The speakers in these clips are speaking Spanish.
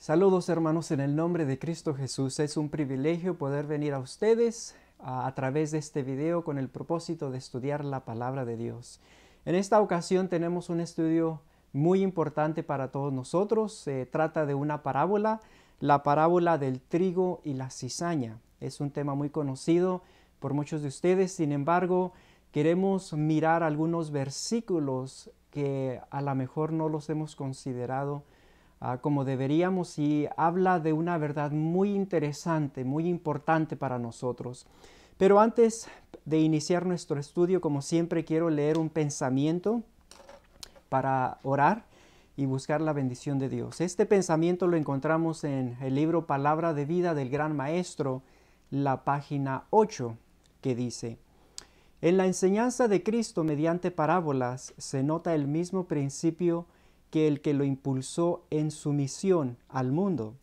Saludos hermanos en el nombre de Cristo Jesús. Es un privilegio poder venir a ustedes a través de este video con el propósito de estudiar la palabra de Dios. En esta ocasión tenemos un estudio muy importante para todos nosotros. Se trata de una parábola, la parábola del trigo y la cizaña. Es un tema muy conocido por muchos de ustedes. Sin embargo, queremos mirar algunos versículos que a lo mejor no los hemos considerado como deberíamos, y habla de una verdad muy interesante, muy importante para nosotros. Pero antes de iniciar nuestro estudio, como siempre, quiero leer un pensamiento para orar y buscar la bendición de Dios. Este pensamiento lo encontramos en el libro Palabra de Vida del Gran Maestro, la página 8, que dice: en la enseñanza de Cristo mediante parábolas se nota el mismo principio que el que lo impulsó en su misión al mundo.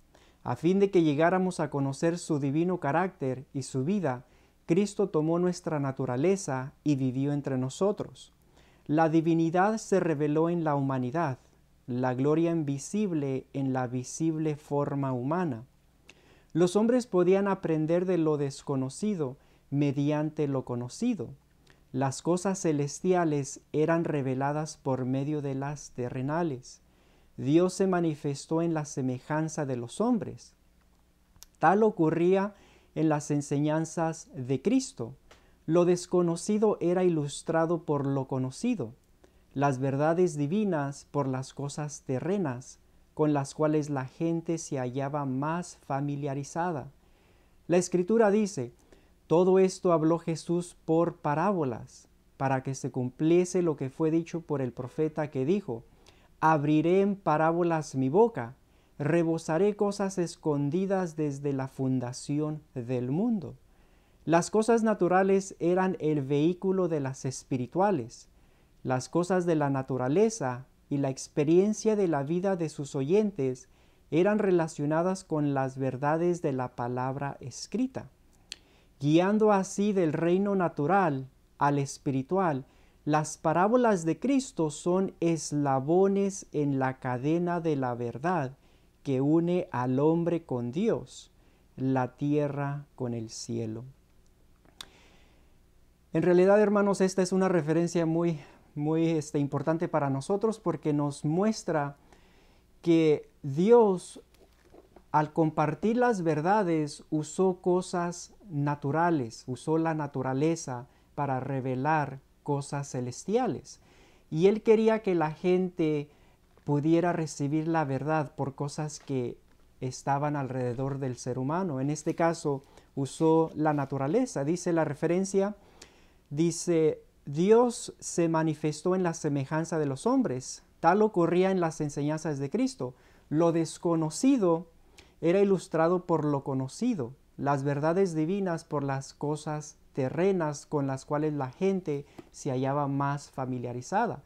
A fin de que llegáramos a conocer su divino carácter y su vida, Cristo tomó nuestra naturaleza y vivió entre nosotros. La divinidad se reveló en la humanidad, la gloria invisible en la visible forma humana. Los hombres podían aprender de lo desconocido mediante lo conocido. Las cosas celestiales eran reveladas por medio de las terrenales. Dios se manifestó en la semejanza de los hombres. Tal ocurría en las enseñanzas de Cristo. Lo desconocido era ilustrado por lo conocido, las verdades divinas por las cosas terrenas, con las cuales la gente se hallaba más familiarizada. La Escritura dice: todo esto habló Jesús por parábolas, para que se cumpliese lo que fue dicho por el profeta que dijo: abriré en parábolas mi boca, rebosaré cosas escondidas desde la fundación del mundo. Las cosas naturales eran el vehículo de las espirituales. Las cosas de la naturaleza y la experiencia de la vida de sus oyentes eran relacionadas con las verdades de la palabra escrita. Guiando así del reino natural al espiritual, las parábolas de Cristo son eslabones en la cadena de la verdad que une al hombre con Dios, la tierra con el cielo. En realidad, hermanos, esta es una referencia muy importante para nosotros, porque nos muestra que Dios, al compartir las verdades, usó cosas naturales, usó la naturaleza para revelar cosas celestiales. Y Él quería que la gente pudiera recibir la verdad por cosas que estaban alrededor del ser humano. En este caso, usó la naturaleza. Dice la referencia, dice: Dios se manifestó en la semejanza de los hombres. Tal ocurría en las enseñanzas de Cristo. Lo desconocido era ilustrado por lo conocido, las verdades divinas por las cosas terrenas con las cuales la gente se hallaba más familiarizada.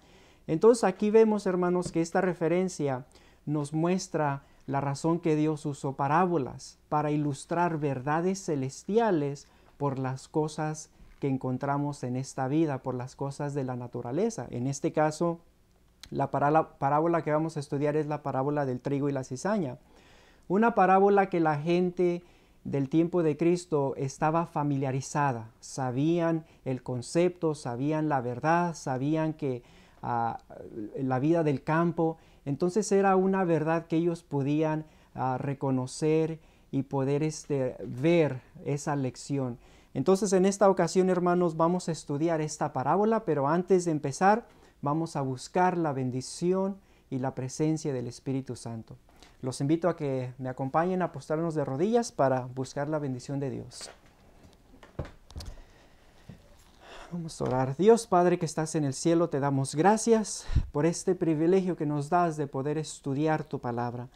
Entonces aquí vemos, hermanos, que esta referencia nos muestra la razón que Dios usó parábolas para ilustrar verdades celestiales por las cosas que encontramos en esta vida, por las cosas de la naturaleza. En este caso, la parábola que vamos a estudiar es la parábola del trigo y la cizaña. Una parábola que la gente del tiempo de Cristo estaba familiarizada, sabían el concepto, sabían la verdad, sabían que la vida del campo. Entonces era una verdad que ellos podían reconocer y poder ver esa lección. Entonces, en esta ocasión, hermanos, vamos a estudiar esta parábola, pero antes de empezar, vamos a buscar la bendición y la presencia del Espíritu Santo. Los invito a que me acompañen a postrarnos de rodillas para buscar la bendición de Dios. Vamos a orar. Dios Padre que estás en el cielo, te damos gracias por este privilegio que nos das de poder estudiar tu palabra.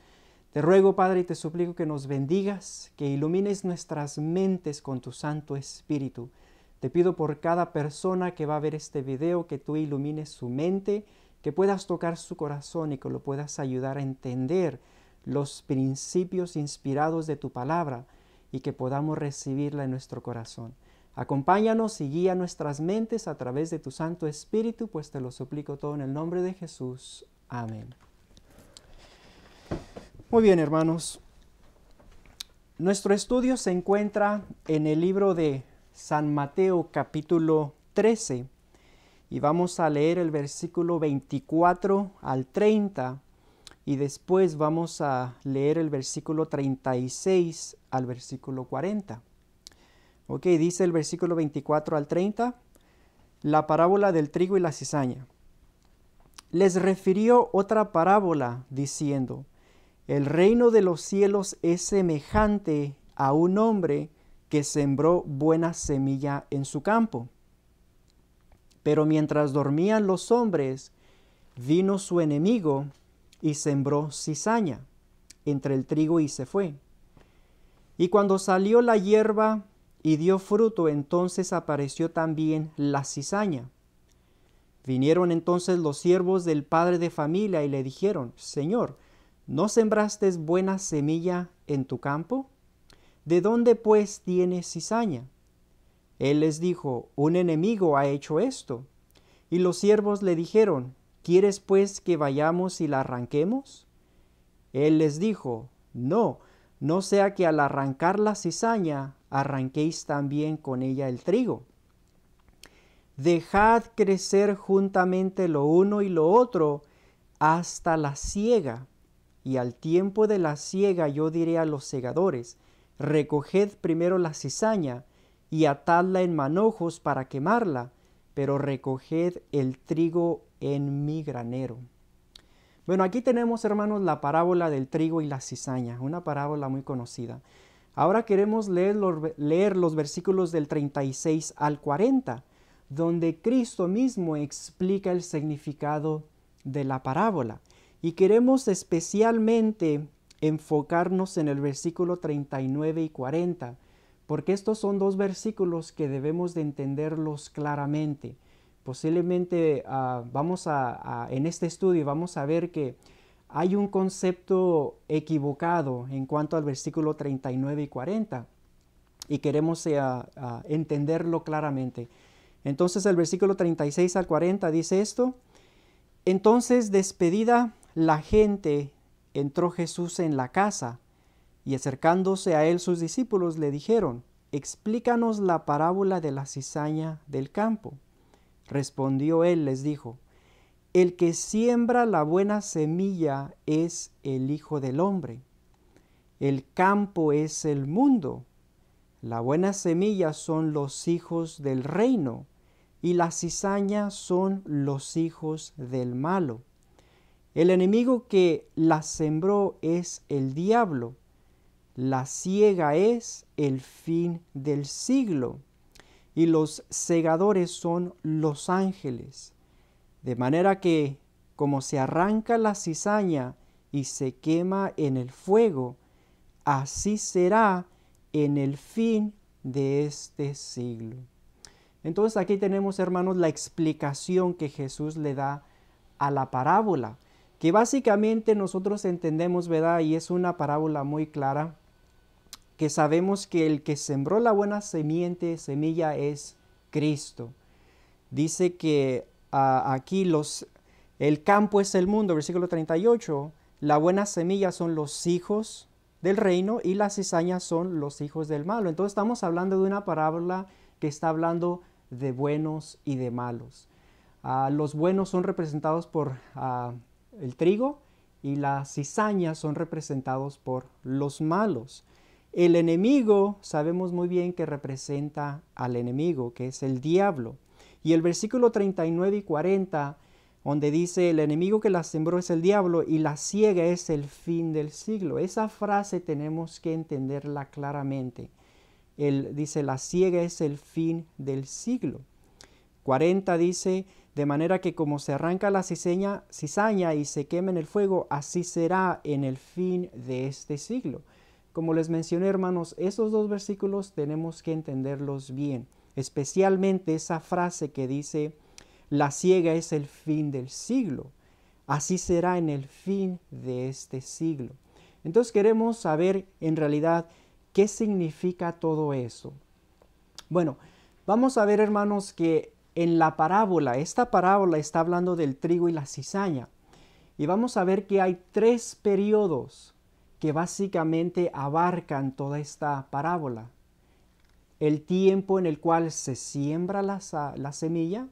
Te ruego, Padre, y te suplico que nos bendigas, que ilumines nuestras mentes con tu Santo Espíritu. Te pido por cada persona que va a ver este video, que tú ilumines su mente, que puedas tocar su corazón y que lo puedas ayudar a entender los principios inspirados de tu palabra y que podamos recibirla en nuestro corazón. Acompáñanos y guía nuestras mentes a través de tu Santo Espíritu, pues te lo suplico todo en el nombre de Jesús. Amén. Muy bien, hermanos. Nuestro estudio se encuentra en el libro de San Mateo capítulo 13 y vamos a leer el versículo 24 al 30 y después vamos a leer el versículo 36 al versículo 40. Ok, dice el versículo 24 al 30, la parábola del trigo y la cizaña. Les refirió otra parábola diciendo: el reino de los cielos es semejante a un hombre que sembró buena semilla en su campo. Pero mientras dormían los hombres, vino su enemigo y sembró cizaña entre el trigo y se fue. Y cuando salió la hierba y dio fruto, entonces apareció también la cizaña. Vinieron entonces los siervos del padre de familia y le dijeron: Señor, ¿no sembraste buena semilla en tu campo? ¿De dónde pues tienes cizaña? Él les dijo: un enemigo ha hecho esto. Y los siervos le dijeron: ¿quieres pues que vayamos y la arranquemos? Él les dijo: no, no sea que al arrancar la cizaña arranquéis también con ella el trigo. Dejad crecer juntamente lo uno y lo otro hasta la siega. Y al tiempo de la siega yo diré a los segadores: recoged primero la cizaña y atadla en manojos para quemarla, pero recoged el trigo en mi granero. Bueno, aquí tenemos, hermanos, la parábola del trigo y la cizaña, una parábola muy conocida. Ahora queremos leer los versículos del 36 al 40, donde Cristo mismo explica el significado de la parábola. Y queremos especialmente enfocarnos en el versículo 39 y 40, porque estos son dos versículos que debemos de entenderlos claramente. Posiblemente en este estudio vamos a ver que hay un concepto equivocado en cuanto al versículo 39 y 40 y queremos entenderlo claramente. Entonces el versículo 36 al 40 dice esto: entonces, despedida la gente, entró Jesús en la casa, y acercándose a él sus discípulos le dijeron: explícanos la parábola de la cizaña del campo. Respondió él, les dijo: el que siembra la buena semilla es el Hijo del Hombre. El campo es el mundo. La buena semilla son los hijos del reino, y la cizaña son los hijos del malo. El enemigo que la sembró es el diablo. La siega es el fin del siglo, y los segadores son los ángeles. De manera que, como se arranca la cizaña y se quema en el fuego, así será en el fin de este siglo. Entonces aquí tenemos, hermanos, la explicación que Jesús le da a la parábola, que básicamente nosotros entendemos, ¿verdad? Y es una parábola muy clara, que sabemos que el que sembró la buena semilla es Cristo. Dice que aquí el campo es el mundo, versículo 38, la buena semilla son los hijos del reino y las cizañas son los hijos del malo. Entonces estamos hablando de una parábola que está hablando de buenos y de malos. Los buenos son representados por el trigo y las cizañas son representados por los malos. El enemigo sabemos muy bien que representa al enemigo, que es el diablo. Y el versículo 39 y 40, donde dice: el enemigo que la sembró es el diablo y la siega es el fin del siglo. Esa frase tenemos que entenderla claramente. Él dice: la siega es el fin del siglo. 40 dice: de manera que como se arranca la cizaña y se quema en el fuego, así será en el fin de este siglo. Como les mencioné, hermanos, esos dos versículos tenemos que entenderlos bien, especialmente esa frase que dice: la siega es el fin del siglo. Así será en el fin de este siglo. Entonces queremos saber en realidad qué significa todo eso. Bueno, vamos a ver, hermanos, que en la parábola, esta parábola está hablando del trigo y la cizaña. Y vamos a ver que hay tres periodos que básicamente abarcan toda esta parábola. El tiempo en el cual se siembra la semilla,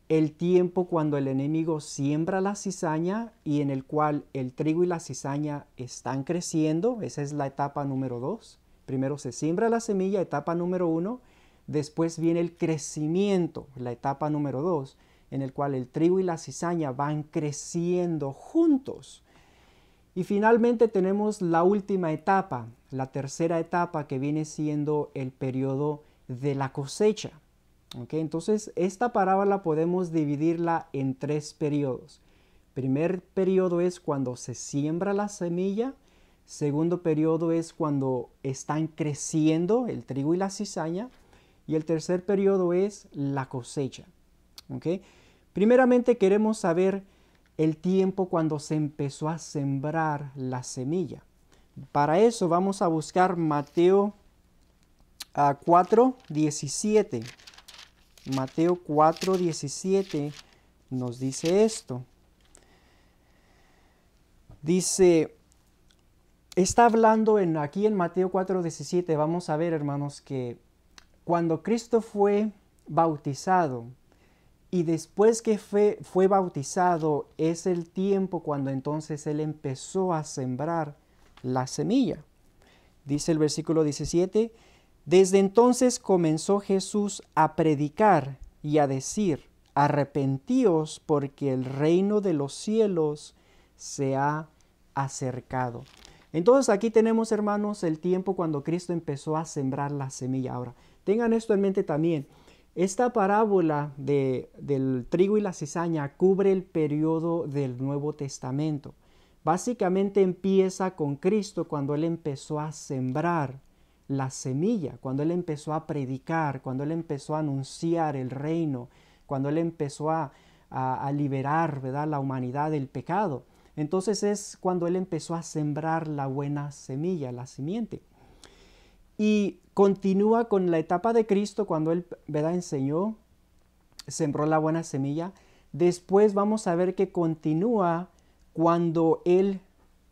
el tiempo cuando el enemigo siembra la cizaña y en el cual el trigo y la cizaña están creciendo. Esa es la etapa número 2. Primero se siembra la semilla, etapa número 1. Después viene el crecimiento, la etapa número 2, en el cual el trigo y la cizaña van creciendo juntos. Y finalmente tenemos la última etapa, la tercera etapa, que viene siendo el periodo de la cosecha. ¿Okay? Entonces, esta parábola podemos dividirla en 3 periodos. Primer periodo es cuando se siembra la semilla. Segundo periodo es cuando están creciendo el trigo y la cizaña. Y el tercer periodo es la cosecha. ¿Okay? Primeramente queremos saber el tiempo cuando se empezó a sembrar la semilla. Para eso vamos a buscar Mateo 4:17. Mateo 4:17 nos dice esto. Dice, está hablando aquí en Mateo 4:17, vamos a ver, hermanos, que cuando Cristo fue bautizado, y después que fue bautizado, es el tiempo cuando entonces Él empezó a sembrar la semilla. Dice el versículo 17, desde entonces comenzó Jesús a predicar y a decir, arrepentíos porque el reino de los cielos se ha acercado. Entonces aquí tenemos, hermanos, el tiempo cuando Cristo empezó a sembrar la semilla. Ahora, tengan esto en mente también. Esta parábola del trigo y la cizaña cubre el periodo del Nuevo Testamento. Básicamente empieza con Cristo cuando Él empezó a sembrar la semilla, cuando Él empezó a predicar, cuando Él empezó a anunciar el reino, cuando Él empezó a liberar, ¿verdad?, la humanidad del pecado. Entonces es cuando Él empezó a sembrar la buena semilla, la simiente. Y continúa con la etapa de Cristo cuando Él, ¿verdad?, enseñó, sembró la buena semilla. Después vamos a ver que continúa cuando Él,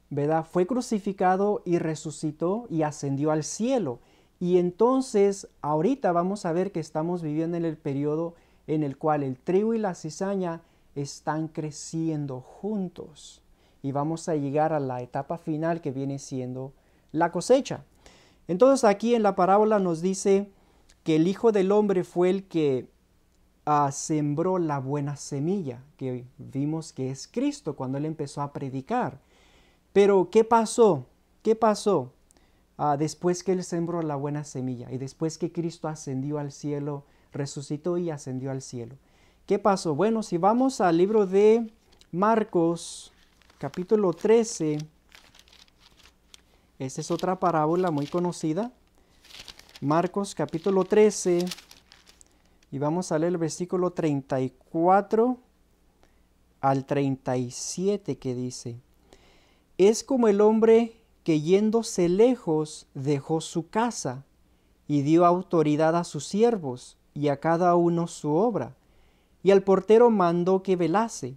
¿verdad?, fue crucificado y resucitó y ascendió al cielo. Y entonces ahorita vamos a ver que estamos viviendo en el periodo en el cual el trigo y la cizaña están creciendo juntos. Y vamos a llegar a la etapa final que viene siendo la cosecha. Entonces aquí en la parábola nos dice que el Hijo del Hombre fue el que sembró la buena semilla, que vimos que es Cristo cuando Él empezó a predicar. Pero ¿qué pasó? ¿Qué pasó después que Él sembró la buena semilla y después que Cristo ascendió al cielo, resucitó y ascendió al cielo? ¿Qué pasó? Bueno, si vamos al libro de Marcos, capítulo 13, esta es otra parábola muy conocida. Marcos capítulo 13 y vamos a leer el versículo 34 al 37 que dice, es como el hombre que yéndose lejos dejó su casa y dio autoridad a sus siervos y a cada uno su obra, y al portero mandó que velase.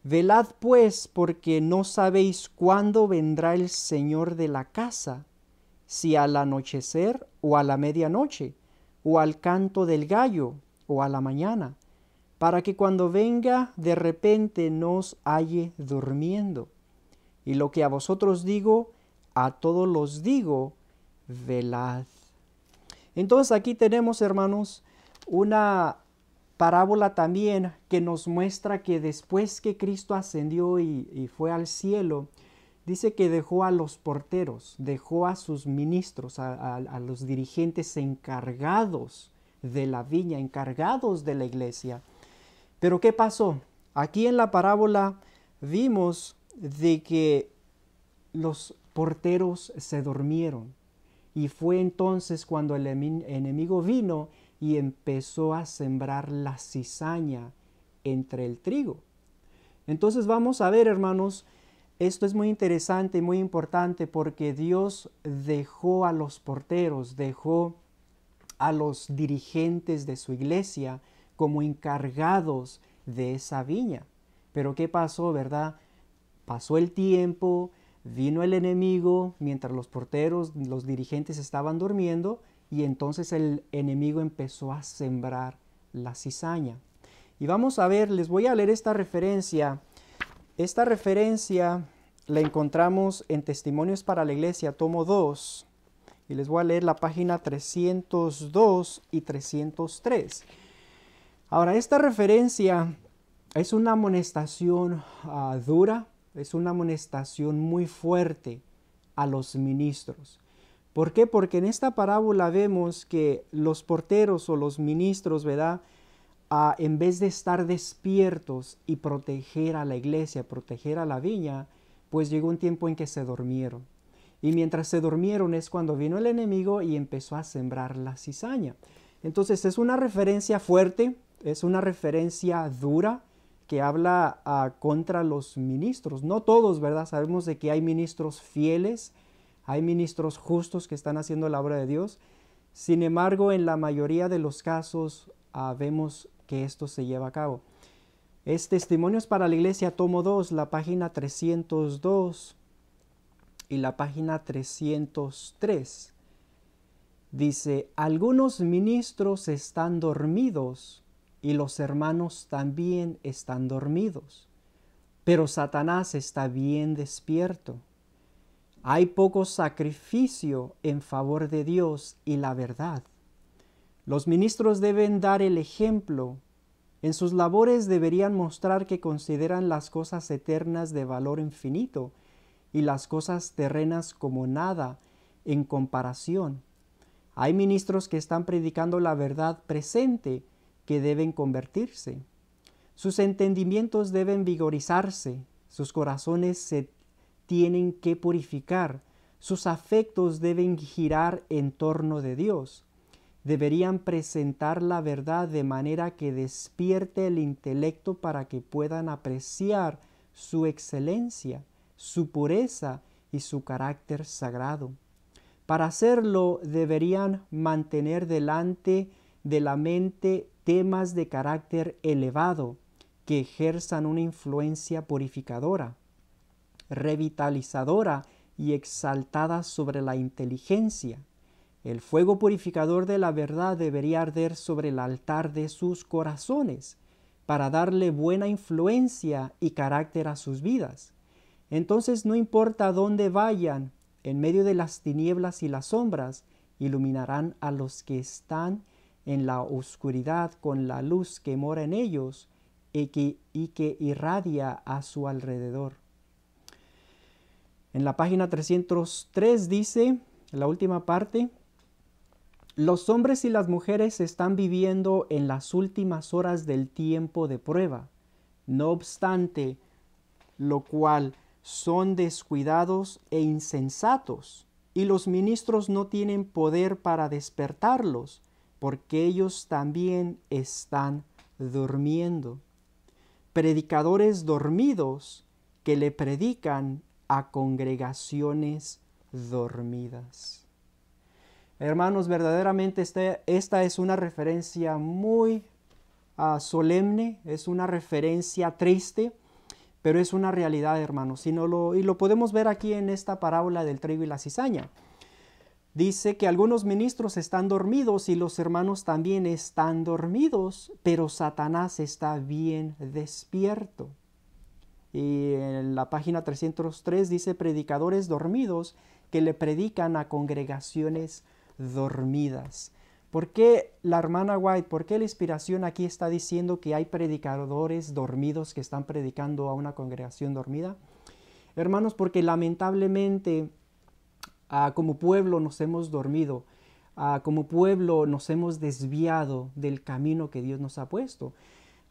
Velad pues, porque no sabéis cuándo vendrá el Señor de la casa, si al anochecer o a la medianoche, o al canto del gallo, o a la mañana, para que cuando venga de repente no os halle durmiendo. Y lo que a vosotros digo, a todos los digo, velad. Entonces aquí tenemos, hermanos, una parábola también que nos muestra que después que Cristo ascendió y fue al cielo, dice que dejó a los porteros, dejó a sus ministros, a los dirigentes encargados de la viña, encargados de la iglesia. Pero ¿qué pasó? Aquí en la parábola vimos de que los porteros se durmieron y fue entonces cuando el enemigo vino y empezó a sembrar la cizaña entre el trigo. Entonces vamos a ver, hermanos, esto es muy interesante y muy importante porque Dios dejó a los porteros, dejó a los dirigentes de su iglesia como encargados de esa viña. Pero ¿qué pasó, verdad? Pasó el tiempo, Vino el enemigo mientras los porteros, los dirigentes estaban durmiendo, y entonces el enemigo empezó a sembrar la cizaña. Y vamos a ver, les voy a leer esta referencia. Esta referencia la encontramos en Testimonios para la Iglesia, tomo 2. Y les voy a leer la página 302 y 303. Ahora, esta referencia es una amonestación dura, es una amonestación muy fuerte a los ministros. ¿Por qué? Porque en esta parábola vemos que los porteros o los ministros, ¿verdad?, en vez de estar despiertos y proteger a la iglesia, proteger a la viña, pues llegó un tiempo en que se durmieron. Y mientras se durmieron es cuando vino el enemigo y empezó a sembrar la cizaña. Entonces es una referencia fuerte, es una referencia dura que habla contra los ministros. No todos, ¿verdad? Sabemos de que hay ministros fieles, hay ministros justos que están haciendo la obra de Dios. Sin embargo, en la mayoría de los casos vemos que esto se lleva a cabo. Es Testimonios para la Iglesia, tomo 2, la página 302 y la página 303. Dice, algunos ministros están dormidos y los hermanos también están dormidos, pero Satanás está bien despierto. Hay poco sacrificio en favor de Dios y la verdad. Los ministros deben dar el ejemplo. En sus labores deberían mostrar que consideran las cosas eternas de valor infinito y las cosas terrenas como nada en comparación. Hay ministros que están predicando la verdad presente que deben convertirse. Sus entendimientos deben vigorizarse, sus corazones se tienen que purificar, sus afectos deben girar en torno de Dios. Deberían presentar la verdad de manera que despierte el intelecto para que puedan apreciar su excelencia, su pureza y su carácter sagrado. Para hacerlo deberían mantener delante de la mente temas de carácter elevado que ejerzan una influencia purificadora, revitalizadora y exaltada sobre la inteligencia. El fuego purificador de la verdad debería arder sobre el altar de sus corazones para darle buena influencia y carácter a sus vidas. Entonces no importa dónde vayan, en medio de las tinieblas y las sombras, iluminarán a los que están en la oscuridad con la luz que mora en ellos y que irradia a su alrededor. En la página 303 dice, la última parte, los hombres y las mujeres están viviendo en las últimas horas del tiempo de prueba. No obstante, lo cual son descuidados e insensatos, y los ministros no tienen poder para despertarlos, porque ellos también están durmiendo. Predicadores dormidos que le predican a congregaciones dormidas. Hermanos, verdaderamente esta es una referencia muy solemne, es una referencia triste, pero es una realidad, hermanos, y lo podemos ver aquí en esta parábola del trigo y la cizaña. Dice que algunos ministros están dormidos y los hermanos también están dormidos, pero Satanás está bien despierto. Y en la página 303 dice predicadores dormidos que le predican a congregaciones dormidas. ¿Por qué la hermana White, por qué la inspiración aquí está diciendo que hay predicadores dormidos que están predicando a una congregación dormida? Hermanos, porque lamentablemente como pueblo nos hemos dormido, como pueblo nos hemos desviado del camino que Dios nos ha puesto.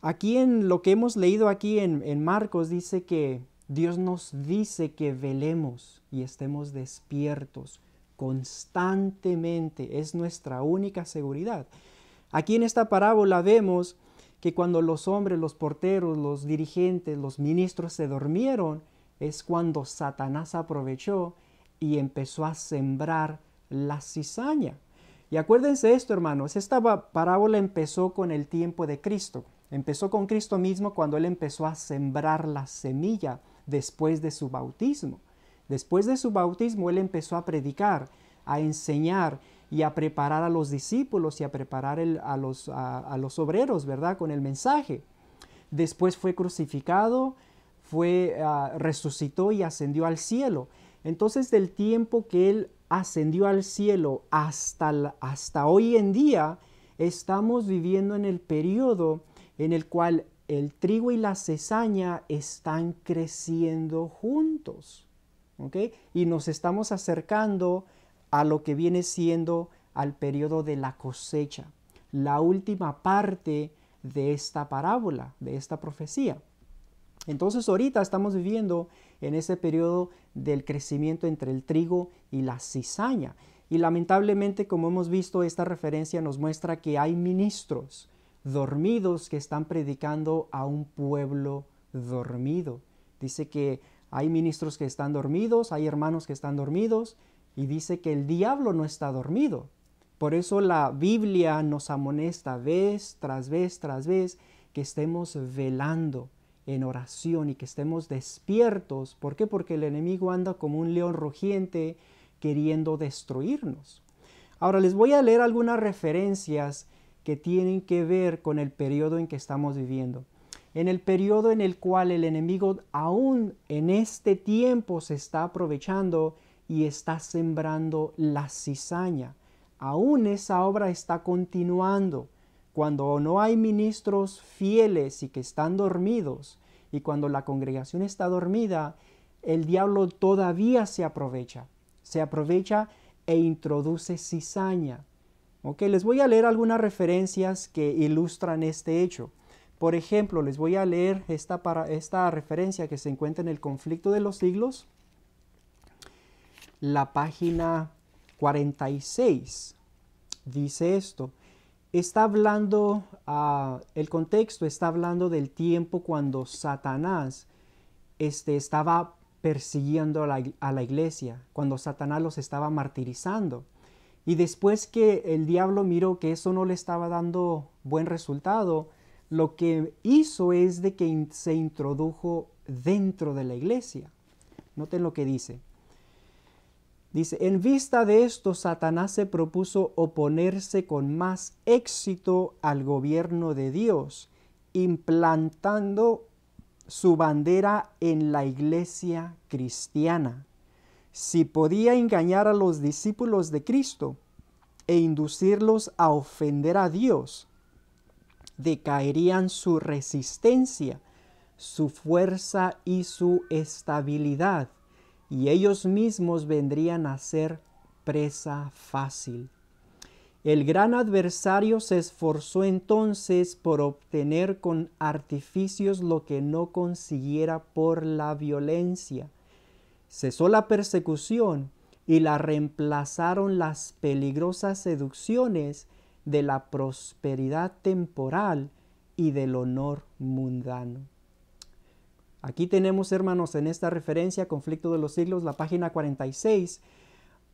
Aquí en lo que hemos leído aquí en Marcos dice que Dios nos dice que velemos y estemos despiertos constantemente. Es nuestra única seguridad. Aquí en esta parábola vemos que cuando los hombres, los porteros, los dirigentes, los ministros se durmieron, es cuando Satanás aprovechó y empezó a sembrar la cizaña. Y acuérdense esto, hermanos, esta parábola empezó con el tiempo de Cristo. Empezó con Cristo mismo cuando Él empezó a sembrar la semilla después de su bautismo. Después de su bautismo, él empezó a predicar, a enseñar y a preparar a los discípulos y a preparar a los obreros, ¿verdad? Con el mensaje. Después fue crucificado, resucitó y ascendió al cielo. Entonces, del tiempo que él ascendió al cielo hasta hoy en día, estamos viviendo en el periodo en el cual el trigo y la cizaña están creciendo juntos. ¿Ok? Y nos estamos acercando a lo que viene siendo al periodo de la cosecha, la última parte de esta parábola, de esta profecía. Entonces ahorita estamos viviendo en ese periodo del crecimiento entre el trigo y la cizaña. Y lamentablemente, como hemos visto, esta referencia nos muestra que hay ministros dormidos que están predicando a un pueblo dormido. Dice que hay ministros que están dormidos, hay hermanos que están dormidos, y dice que el diablo no está dormido. Por eso la Biblia nos amonesta vez tras vez tras vez que estemos velando en oración y que estemos despiertos. ¿Por qué? Porque el enemigo anda como un león rugiente queriendo destruirnos. Ahora les voy a leer algunas referencias que tienen que ver con el periodo en que estamos viviendo. En el periodo en el cual el enemigo aún en este tiempo se está aprovechando y está sembrando la cizaña. Aún esa obra está continuando. Cuando no hay ministros fieles y que están dormidos, y cuando la congregación está dormida, el diablo todavía se aprovecha e introduce cizaña. ¿Ok? Les voy a leer algunas referencias que ilustran este hecho. Por ejemplo, les voy a leer esta referencia que se encuentra en el Conflicto de los Siglos, la página 46. Dice esto. Está hablando, el contexto está hablando del tiempo cuando Satanás estaba persiguiendo a la iglesia, cuando Satanás los estaba martirizando. Y después que el diablo miró que eso no le estaba dando buen resultado, lo que hizo es de que se introdujo dentro de la iglesia. Noten lo que dice. Dice, en vista de esto, Satanás se propuso oponerse con más éxito al gobierno de Dios, implantando su bandera en la iglesia cristiana. Si podía engañar a los discípulos de Cristo e inducirlos a ofender a Dios, decaerían su resistencia, su fuerza y su estabilidad, y ellos mismos vendrían a ser presa fácil. El gran adversario se esforzó entonces por obtener con artificios lo que no consiguiera por la violencia. Cesó la persecución y la reemplazaron las peligrosas seducciones de la prosperidad temporal y del honor mundano. Aquí tenemos, hermanos, en esta referencia, Conflicto de los Siglos, la página 46,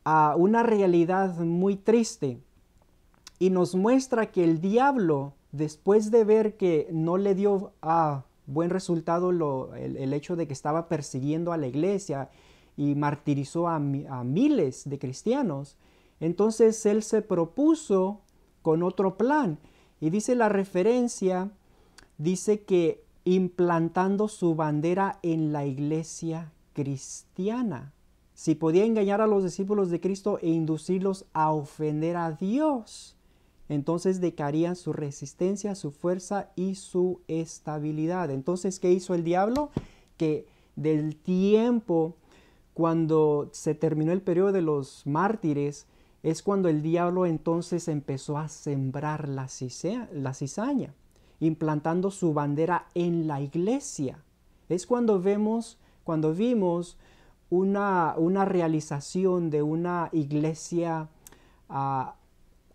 a una realidad muy triste, y nos muestra que el diablo, después de ver que no le dio buen resultado el hecho de que estaba persiguiendo a la iglesia y martirizó a miles de cristianos, entonces él se propuso con otro plan. Y dice la referencia, dice que implantando su bandera en la iglesia cristiana. Si podía engañar a los discípulos de Cristo e inducirlos a ofender a Dios, entonces decaerían su resistencia, su fuerza y su estabilidad. Entonces, ¿qué hizo el diablo? Que del tiempo cuando se terminó el periodo de los mártires, es cuando el diablo entonces empezó a sembrar la cizaña, implantando su bandera en la iglesia. Es cuando vimos una realización de una iglesia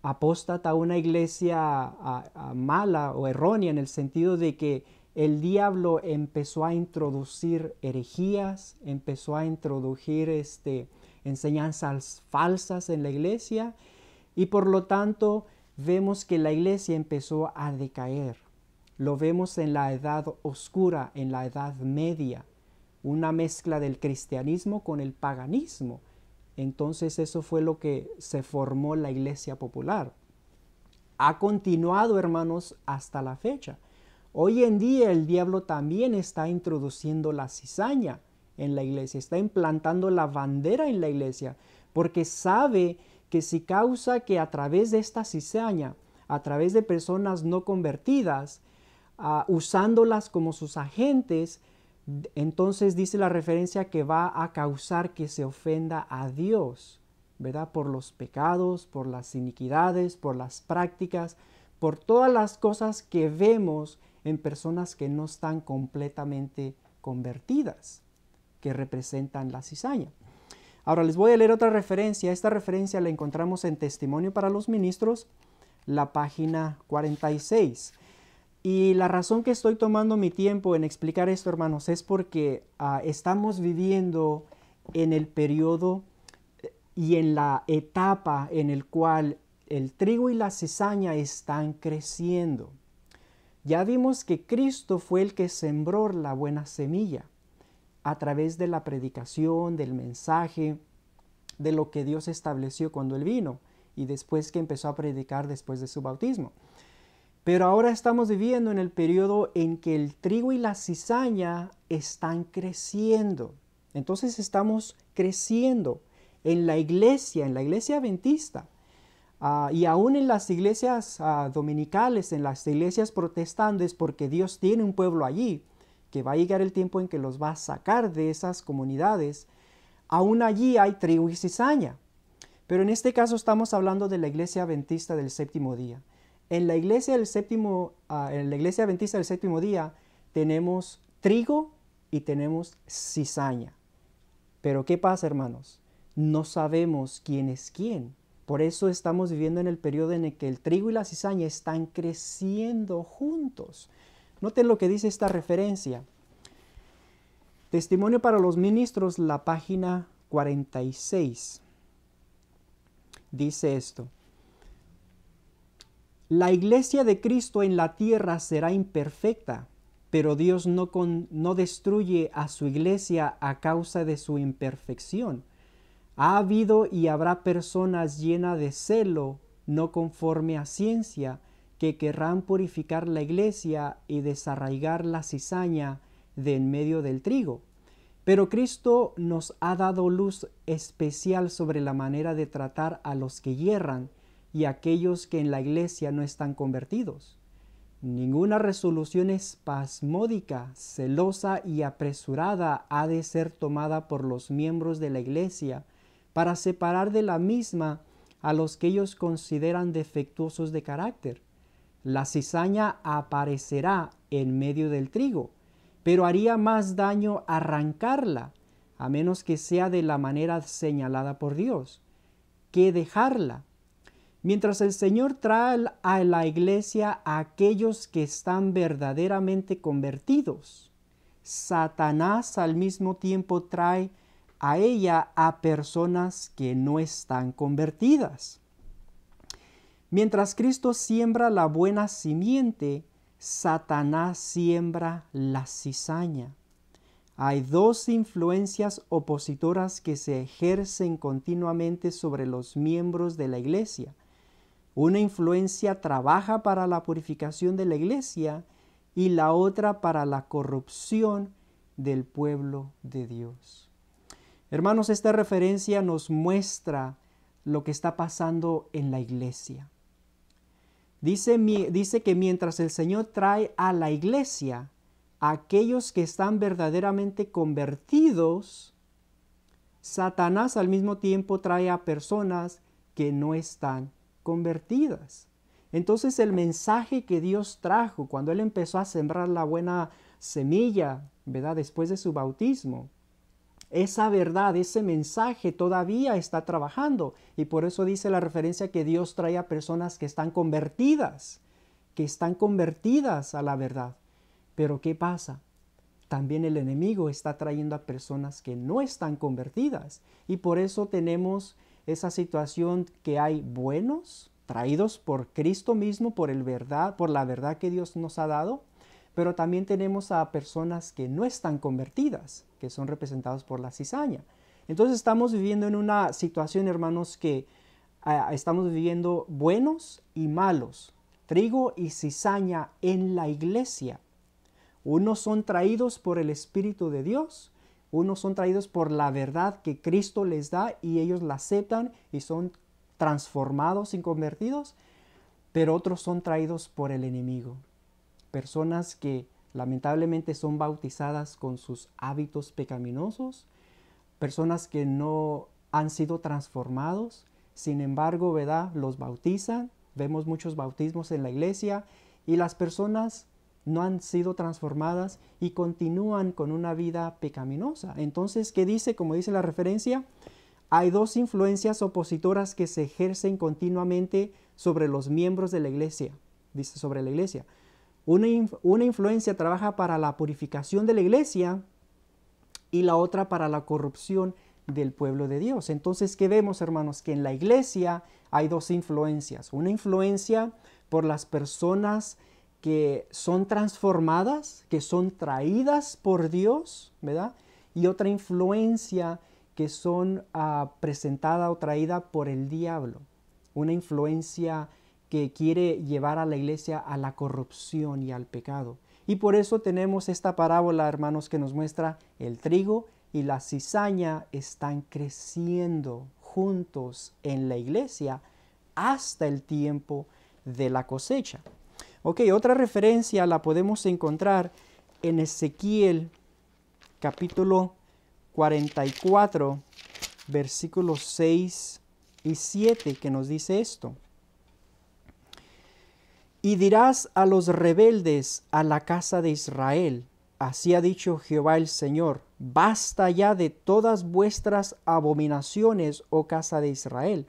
apóstata, una iglesia mala o errónea, en el sentido de que el diablo empezó a introducir herejías, empezó a introducir enseñanzas falsas en la iglesia, y por lo tanto vemos que la iglesia empezó a decaer. Lo vemos en la edad oscura, en la edad media. una mezcla del cristianismo con el paganismo. Entonces eso fue lo que se formó la iglesia popular. Ha continuado, hermanos, hasta la fecha. Hoy en día el diablo también está introduciendo la cizaña en la iglesia, está implantando la bandera en la iglesia, porque sabe que si causa que a través de esta cizaña, a través de personas no convertidas, usándolas como sus agentes, entonces dice la referencia que va a causar que se ofenda a Dios, ¿verdad? Por los pecados, por las iniquidades, por las prácticas, por todas las cosas que vemos en personas que no están completamente convertidas, que representan la cizaña. Ahora les voy a leer otra referencia. Esta referencia la encontramos en Testimonio para los Ministros, la página 46. Y la razón que estoy tomando mi tiempo en explicar esto, hermanos, es porque estamos viviendo en el periodo y en la etapa en el cual el trigo y la cizaña están creciendo. Ya vimos que Cristo fue el que sembró la buena semilla a través de la predicación, del mensaje, de lo que Dios estableció cuando Él vino y después que empezó a predicar después de su bautismo. Pero ahora estamos viviendo en el periodo en que el trigo y la cizaña están creciendo. Entonces estamos creciendo en la iglesia adventista. Y aún en las iglesias dominicales, en las iglesias protestantes, porque Dios tiene un pueblo allí, que va a llegar el tiempo en que los va a sacar de esas comunidades, aún allí hay trigo y cizaña. Pero en este caso estamos hablando de la iglesia adventista del séptimo día. En la iglesia adventista del séptimo día tenemos trigo y tenemos cizaña. Pero ¿qué pasa, hermanos? No sabemos quién es quién. Por eso estamos viviendo en el periodo en el que el trigo y la cizaña están creciendo juntos. Noten lo que dice esta referencia. Testimonio para los Ministros, la página 46. Dice esto. La iglesia de Cristo en la tierra será imperfecta, pero Dios no destruye a su iglesia a causa de su imperfección. Ha habido y habrá personas llenas de celo, no conforme a ciencia, que querrán purificar la iglesia y desarraigar la cizaña de en medio del trigo. Pero Cristo nos ha dado luz especial sobre la manera de tratar a los que yerran y a aquellos que en la iglesia no están convertidos. Ninguna resolución espasmódica, celosa y apresurada ha de ser tomada por los miembros de la iglesia para separar de la misma a los que ellos consideran defectuosos de carácter. La cizaña aparecerá en medio del trigo, pero haría más daño arrancarla, a menos que sea de la manera señalada por Dios, que dejarla. Mientras el Señor trae a la iglesia a aquellos que están verdaderamente convertidos, Satanás al mismo tiempo trae a ella a personas que no están convertidas. Mientras Cristo siembra la buena simiente, Satanás siembra la cizaña. Hay dos influencias opositoras que se ejercen continuamente sobre los miembros de la iglesia. Una influencia trabaja para la purificación de la iglesia y la otra para la corrupción del pueblo de Dios. Hermanos, esta referencia nos muestra lo que está pasando en la iglesia. Dice que mientras el Señor trae a la iglesia a aquellos que están verdaderamente convertidos, Satanás al mismo tiempo trae a personas que no están convertidas. Entonces el mensaje que Dios trajo cuando Él empezó a sembrar la buena semilla, ¿verdad? Después de su bautismo, esa verdad, ese mensaje todavía está trabajando. Y por eso dice la referencia que Dios trae a personas que están convertidas a la verdad. Pero ¿qué pasa? También el enemigo está trayendo a personas que no están convertidas. Y por eso tenemos esa situación que hay buenos, traídos por Cristo mismo, por la verdad que Dios nos ha dado, pero también tenemos a personas que no están convertidas, que son representados por la cizaña. Entonces estamos viviendo en una situación, hermanos, que estamos viviendo buenos y malos, trigo y cizaña en la iglesia. Unos son traídos por el Espíritu de Dios, unos son traídos por la verdad que Cristo les da y ellos la aceptan y son transformados y convertidos, pero otros son traídos por el enemigo. Personas que lamentablemente son bautizadas con sus hábitos pecaminosos, personas que no han sido transformados, sin embargo, ¿verdad? Los bautizan, vemos muchos bautismos en la iglesia y las personas no han sido transformadas y continúan con una vida pecaminosa. Entonces, ¿qué dice? Como dice la referencia, hay dos influencias opositoras que se ejercen continuamente sobre los miembros de la iglesia. Dice sobre la iglesia. Una influencia trabaja para la purificación de la iglesia y la otra para la corrupción del pueblo de Dios. Entonces, ¿qué vemos, hermanos? Que en la iglesia hay dos influencias. Una influencia por las personas que son transformadas, que son traídas por Dios, ¿verdad? Y otra influencia que son presentada o traída por el diablo. Una influencia que quiere llevar a la iglesia a la corrupción y al pecado. Y por eso tenemos esta parábola, hermanos, que nos muestra el trigo y la cizaña están creciendo juntos en la iglesia hasta el tiempo de la cosecha. Ok, otra referencia la podemos encontrar en Ezequiel capítulo 44, versículos 6 y 7, que nos dice esto. Y dirás a los rebeldes, a la casa de Israel, así ha dicho Jehová el Señor, basta ya de todas vuestras abominaciones, oh casa de Israel,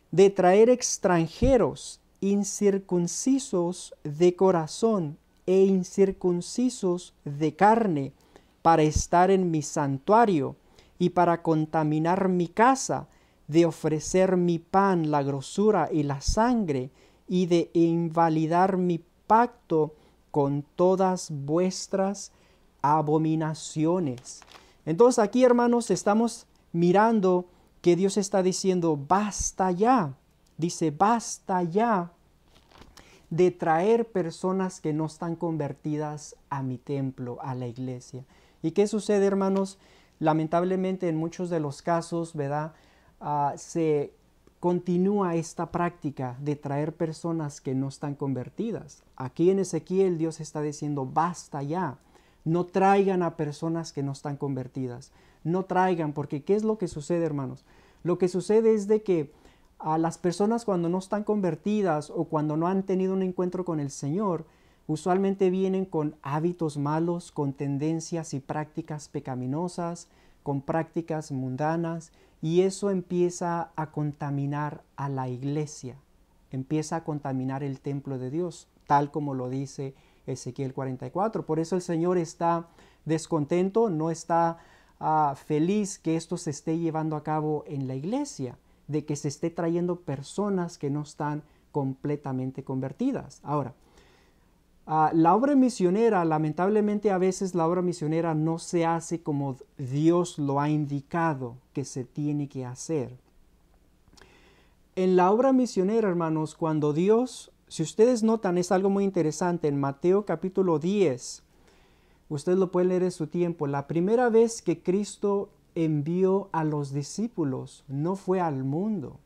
de traer extranjeros incircuncisos de corazón e incircuncisos de carne, para estar en mi santuario y para contaminar mi casa, de ofrecer mi pan, la grosura y la sangre, y de invalidar mi pacto con todas vuestras abominaciones. Entonces aquí, hermanos, estamos mirando que Dios está diciendo, basta ya. Dice, basta ya de traer personas que no están convertidas a mi templo, a la iglesia. ¿Y qué sucede, hermanos? Lamentablemente en muchos de los casos, ¿verdad? Se continúa esta práctica de traer personas que no están convertidas. Aquí en Ezequiel Dios está diciendo, basta ya. No traigan a personas que no están convertidas. No traigan, porque ¿qué es lo que sucede, hermanos? Lo que sucede es de que a las personas cuando no están convertidas o cuando no han tenido un encuentro con el Señor, usualmente vienen con hábitos malos, con tendencias y prácticas pecaminosas, con prácticas mundanas, y eso empieza a contaminar a la iglesia, empieza a contaminar el templo de Dios, tal como lo dice Ezequiel 44. Por eso el Señor está descontento, no está feliz que esto se esté llevando a cabo en la iglesia, de que se esté trayendo personas que no están completamente convertidas. Ahora, la obra misionera, lamentablemente a veces la obra misionera no se hace como Dios lo ha indicado que se tiene que hacer. En la obra misionera, hermanos, cuando Dios, si ustedes notan, es algo muy interesante, en Mateo capítulo 10, ustedes lo pueden leer en su tiempo, la primera vez que Cristo envió a los discípulos no fue al mundo.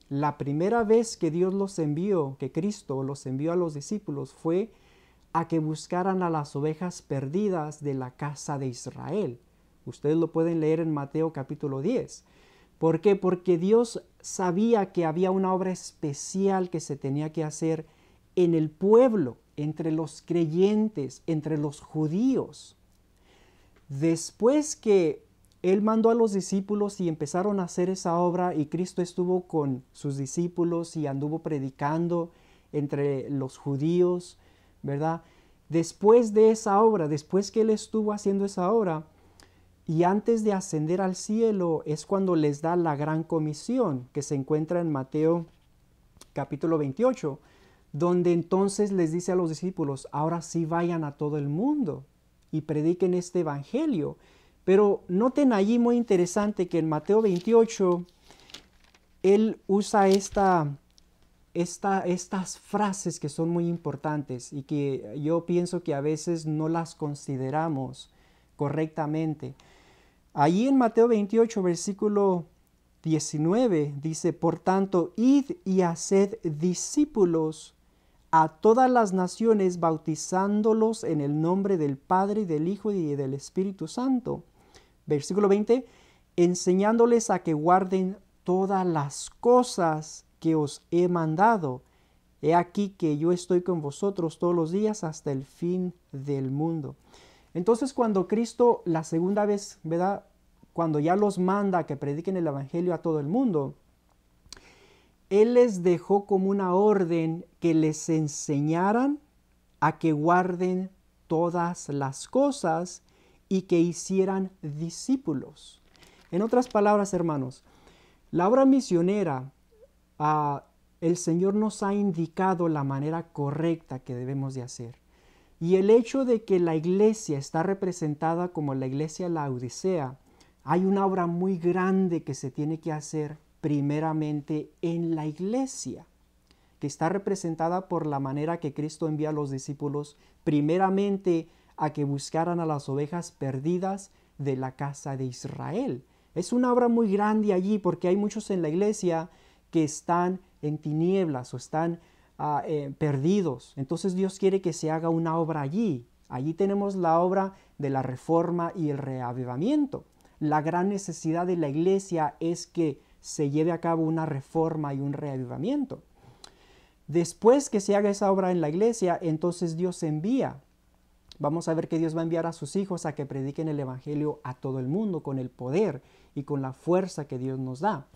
La primera vez que Dios los envió, que Cristo los envió a los discípulos, fue a que buscaran a las ovejas perdidas de la casa de Israel. Ustedes lo pueden leer en Mateo capítulo 10. ¿Por qué? Porque Dios sabía que había una obra especial que se tenía que hacer en el pueblo, entre los creyentes, entre los judíos. Después que Él mandó a los discípulos y empezaron a hacer esa obra y Cristo estuvo con sus discípulos y anduvo predicando entre los judíos, ¿verdad? Después de esa obra, después que Él estuvo haciendo esa obra y antes de ascender al cielo, es cuando les da la gran comisión que se encuentra en Mateo capítulo 28, donde entonces les dice a los discípulos, ahora sí vayan a todo el mundo y prediquen este evangelio. Pero noten allí muy interesante que en Mateo 28, él usa estas frases que son muy importantes y que yo pienso que a veces no las consideramos correctamente. Allí en Mateo 28, versículo 19, dice, por tanto, id y haced discípulos a todas las naciones, bautizándolos en el nombre del Padre, del Hijo y del Espíritu Santo. Versículo 20, enseñándoles a que guarden todas las cosas que os he mandado. He aquí que yo estoy con vosotros todos los días hasta el fin del mundo. Entonces, cuando Cristo la segunda vez, ¿verdad?, cuando ya los manda a que prediquen el Evangelio a todo el mundo, Él les dejó como una orden que les enseñaran a que guarden todas las cosas y que hicieran discípulos. En otras palabras, hermanos, la obra misionera, el Señor nos ha indicado la manera correcta que debemos de hacer. Y el hecho de que la iglesia está representada como la iglesia de la Odisea, hay una obra muy grande que se tiene que hacer primeramente en la iglesia, que está representada por la manera que Cristo envía a los discípulos primeramente a que buscaran a las ovejas perdidas de la casa de Israel. Es una obra muy grande allí porque hay muchos en la iglesia que están en tinieblas o están perdidos. Entonces Dios quiere que se haga una obra allí. Allí tenemos la obra de la reforma y el reavivamiento. La gran necesidad de la iglesia es que se lleve a cabo una reforma y un reavivamiento. Después que se haga esa obra en la iglesia, entonces Dios envía. Vamos a ver que Dios va a enviar a sus hijos a que prediquen el Evangelio a todo el mundo con el poder y con la fuerza que Dios nos da.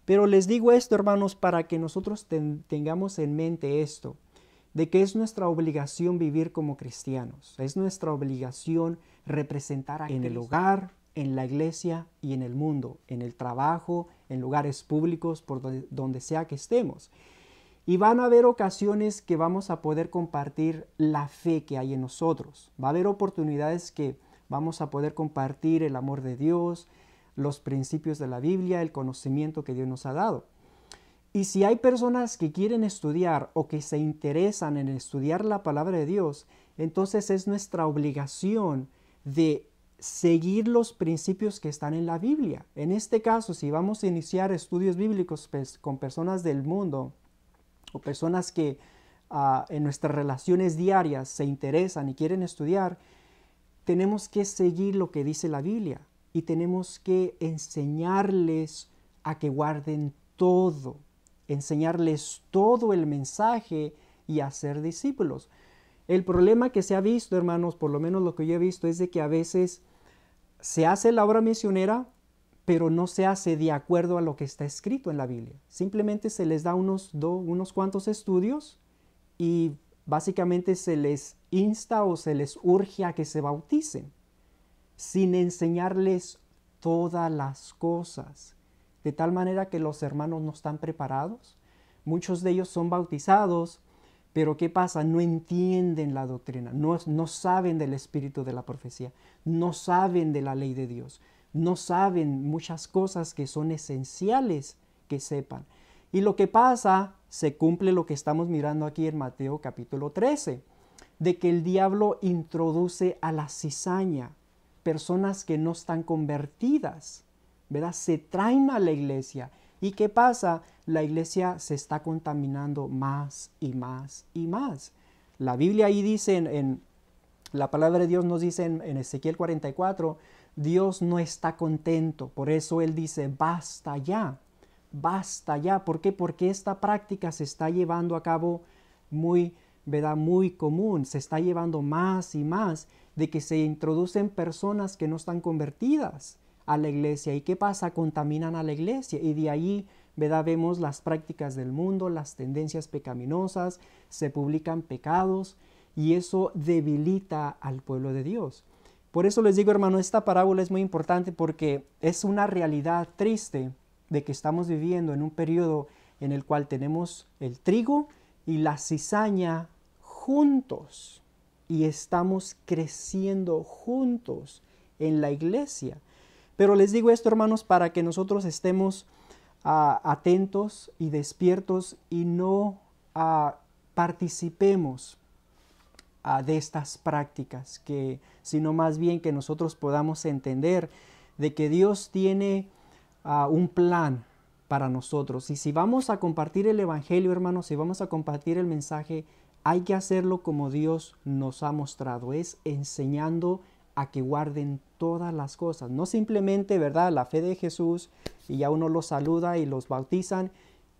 Pero les digo esto, hermanos, para que nosotros tengamos en mente esto, de que es nuestra obligación vivir como cristianos. Es nuestra obligación representar a Cristo en el hogar, en la iglesia y en el mundo, en el trabajo, en lugares públicos, por donde sea que estemos. Y van a haber ocasiones que vamos a poder compartir la fe que hay en nosotros. Va a haber oportunidades que vamos a poder compartir el amor de Dios, los principios de la Biblia, el conocimiento que Dios nos ha dado. Y si hay personas que quieren estudiar o que se interesan en estudiar la palabra de Dios, entonces es nuestra obligación de seguir los principios que están en la Biblia. En este caso, si vamos a iniciar estudios bíblicos con personas del mundo o personas que en nuestras relaciones diarias se interesan y quieren estudiar, tenemos que seguir lo que dice la Biblia y tenemos que enseñarles a que guarden todo, enseñarles todo el mensaje y hacer discípulos. El problema que se ha visto, hermanos, por lo menos lo que yo he visto, es de que a veces se hace la obra misionera, pero no se hace de acuerdo a lo que está escrito en la Biblia. Simplemente se les da unos cuantos estudios y básicamente se les insta o se les urge a que se bauticen, sin enseñarles todas las cosas, de tal manera que los hermanos no están preparados. Muchos de ellos son bautizados, pero ¿qué pasa? No entienden la doctrina, no saben del espíritu de la profecía, no saben de la ley de Dios, no saben muchas cosas que son esenciales que sepan. Y lo que pasa, se cumple lo que estamos mirando aquí en Mateo capítulo 13, de que el diablo introduce a la cizaña personas que no están convertidas, ¿verdad? Se traen a la iglesia. ¿Y qué pasa? La iglesia se está contaminando más y más y más. La Biblia ahí dice, la palabra de Dios nos dice en Ezequiel 44, Dios no está contento. Por eso Él dice, basta ya, basta ya. ¿Por qué? Porque esta práctica se está llevando a cabo muy común. Se está llevando más y más de que se introducen personas que no están convertidas a la iglesia. ¿Y qué pasa? Contaminan a la iglesia y de ahí, vemos las prácticas del mundo, las tendencias pecaminosas, se publican pecados y eso debilita al pueblo de Dios. Por eso les digo, hermano, esta parábola es muy importante porque es una realidad triste de que estamos viviendo en un periodo en el cual tenemos el trigo y la cizaña juntos y estamos creciendo juntos en la iglesia. Pero les digo esto, hermanos, para que nosotros estemos atentos y despiertos y no participemos de estas prácticas, sino más bien que nosotros podamos entender de que Dios tiene un plan para nosotros. Y si vamos a compartir el Evangelio, hermanos, si vamos a compartir el mensaje, hay que hacerlo como Dios nos ha mostrado, es enseñando a que guarden todas las cosas. No simplemente, ¿verdad?, la fe de Jesús y ya uno los saluda y los bautizan.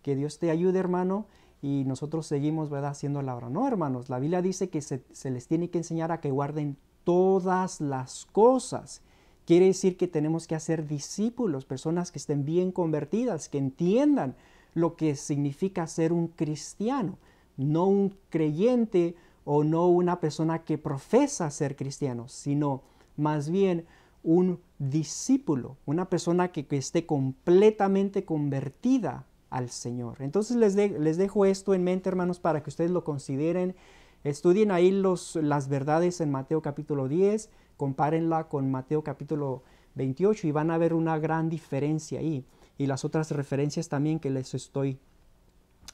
Que Dios te ayude, hermano, y nosotros seguimos, ¿verdad?, haciendo la obra. No, hermanos, la Biblia dice que se les tiene que enseñar a que guarden todas las cosas. Quiere decir que tenemos que hacer discípulos, personas que estén bien convertidas, que entiendan lo que significa ser un cristiano, no un creyente o no una persona que profesa ser cristiano, sino más bien un discípulo, una persona que esté completamente convertida al Señor. Entonces les dejo esto en mente, hermanos, para que ustedes lo consideren. Estudien ahí las verdades en Mateo capítulo 10, compárenla con Mateo capítulo 28 y van a ver una gran diferencia ahí. Y las otras referencias también que les estoy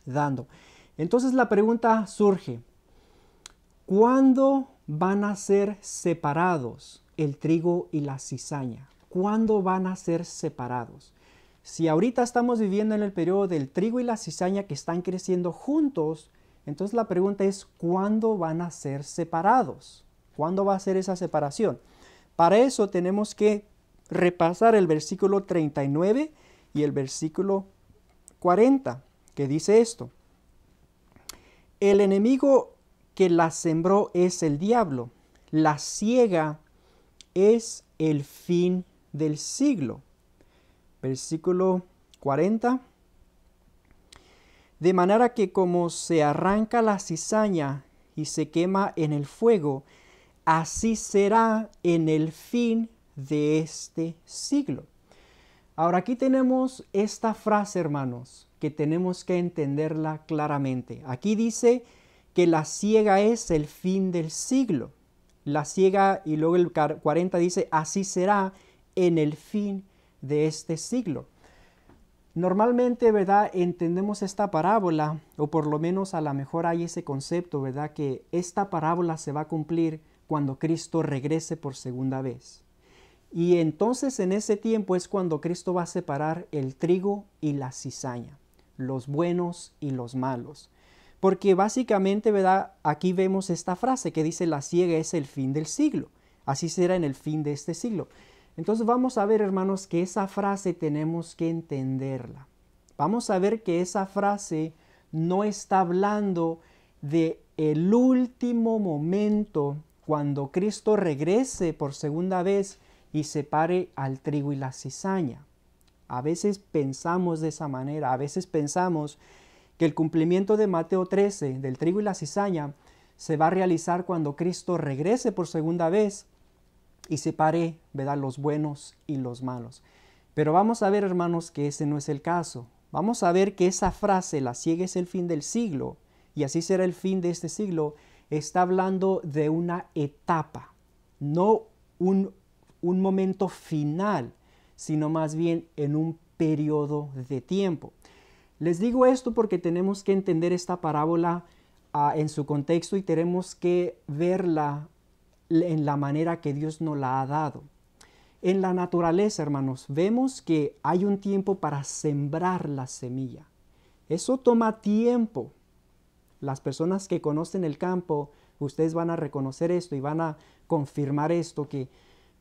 dando. Entonces la pregunta surge, ¿cuándo van a ser separados el trigo y la cizaña? ¿Cuándo van a ser separados? Si ahorita estamos viviendo en el periodo del trigo y la cizaña que están creciendo juntos, entonces la pregunta es, ¿cuándo van a ser separados? ¿Cuándo va a ser esa separación? Para eso tenemos que repasar el versículo 39 y el versículo 40, que dice esto. El enemigo que la sembró es el diablo. La siega es el fin del siglo. Versículo 40. De manera que como se arranca la cizaña y se quema en el fuego, así será en el fin de este siglo. Ahora aquí tenemos esta frase, hermanos, que tenemos que entenderla claramente. Aquí dice que la siega es el fin del siglo. La siega, y luego el 40 dice, así será en el fin de este siglo. Normalmente, ¿verdad?, entendemos esta parábola, o por lo menos a lo mejor hay ese concepto, ¿verdad?, que esta parábola se va a cumplir cuando Cristo regrese por segunda vez. Y entonces en ese tiempo es cuando Cristo va a separar el trigo y la cizaña, los buenos y los malos. Porque básicamente, ¿verdad?, aquí vemos esta frase que dice la siega es el fin del siglo. Así será en el fin de este siglo. Entonces vamos a ver, hermanos, que esa frase tenemos que entenderla. Vamos a ver que esa frase no está hablando de el último momento cuando Cristo regrese por segunda vez y separe al trigo y la cizaña. A veces pensamos de esa manera, a veces pensamos que el cumplimiento de Mateo 13 del trigo y la cizaña se va a realizar cuando Cristo regrese por segunda vez y separe, ¿verdad?, los buenos y los malos. Pero vamos a ver, hermanos, que ese no es el caso. Vamos a ver que esa frase, la siega es el fin del siglo, y así será el fin de este siglo, está hablando de una etapa, no un momento final, sino más bien en un periodo de tiempo. Les digo esto porque tenemos que entender esta parábola en su contexto y tenemos que verla en la manera que Dios nos la ha dado. En la naturaleza, hermanos, vemos que hay un tiempo para sembrar la semilla. Eso toma tiempo. Las personas que conocen el campo, ustedes van a reconocer esto y van a confirmar esto, que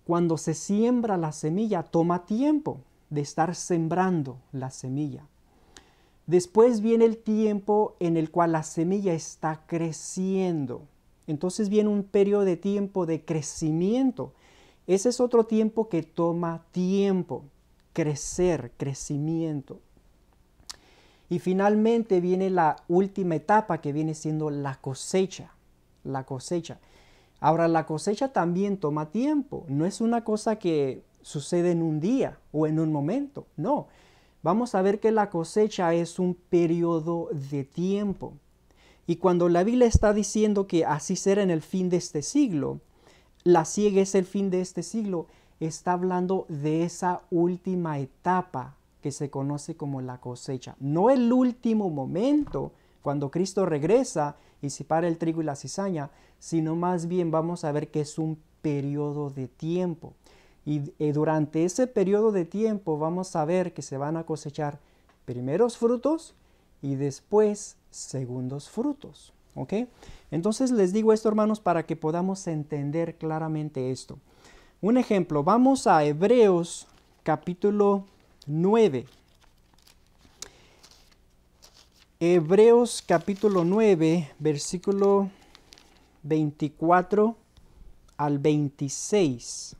cuando se siembra la semilla toma tiempo de estar sembrando la semilla. Después viene el tiempo en el cual la semilla está creciendo. Entonces viene un periodo de tiempo de crecimiento. Ese es otro tiempo que toma tiempo, crecer, crecimiento. Y finalmente viene la última etapa que viene siendo la cosecha. La cosecha. Ahora, la cosecha también toma tiempo. No es una cosa que sucede en un día o en un momento. No. Vamos a ver que la cosecha es un periodo de tiempo. Y cuando la Biblia está diciendo que así será en el fin de este siglo, la siega es el fin de este siglo, está hablando de esa última etapa que se conoce como la cosecha. No el último momento, cuando Cristo regresa y separa el trigo y la cizaña, sino más bien vamos a ver que es un periodo de tiempo. Y durante ese periodo de tiempo vamos a ver que se van a cosechar primeros frutos y después segundos frutos. ¿Ok? Entonces les digo esto, hermanos, para que podamos entender claramente esto. Un ejemplo, vamos a Hebreos capítulo 9. Hebreos capítulo 9, versículo 24 al 26.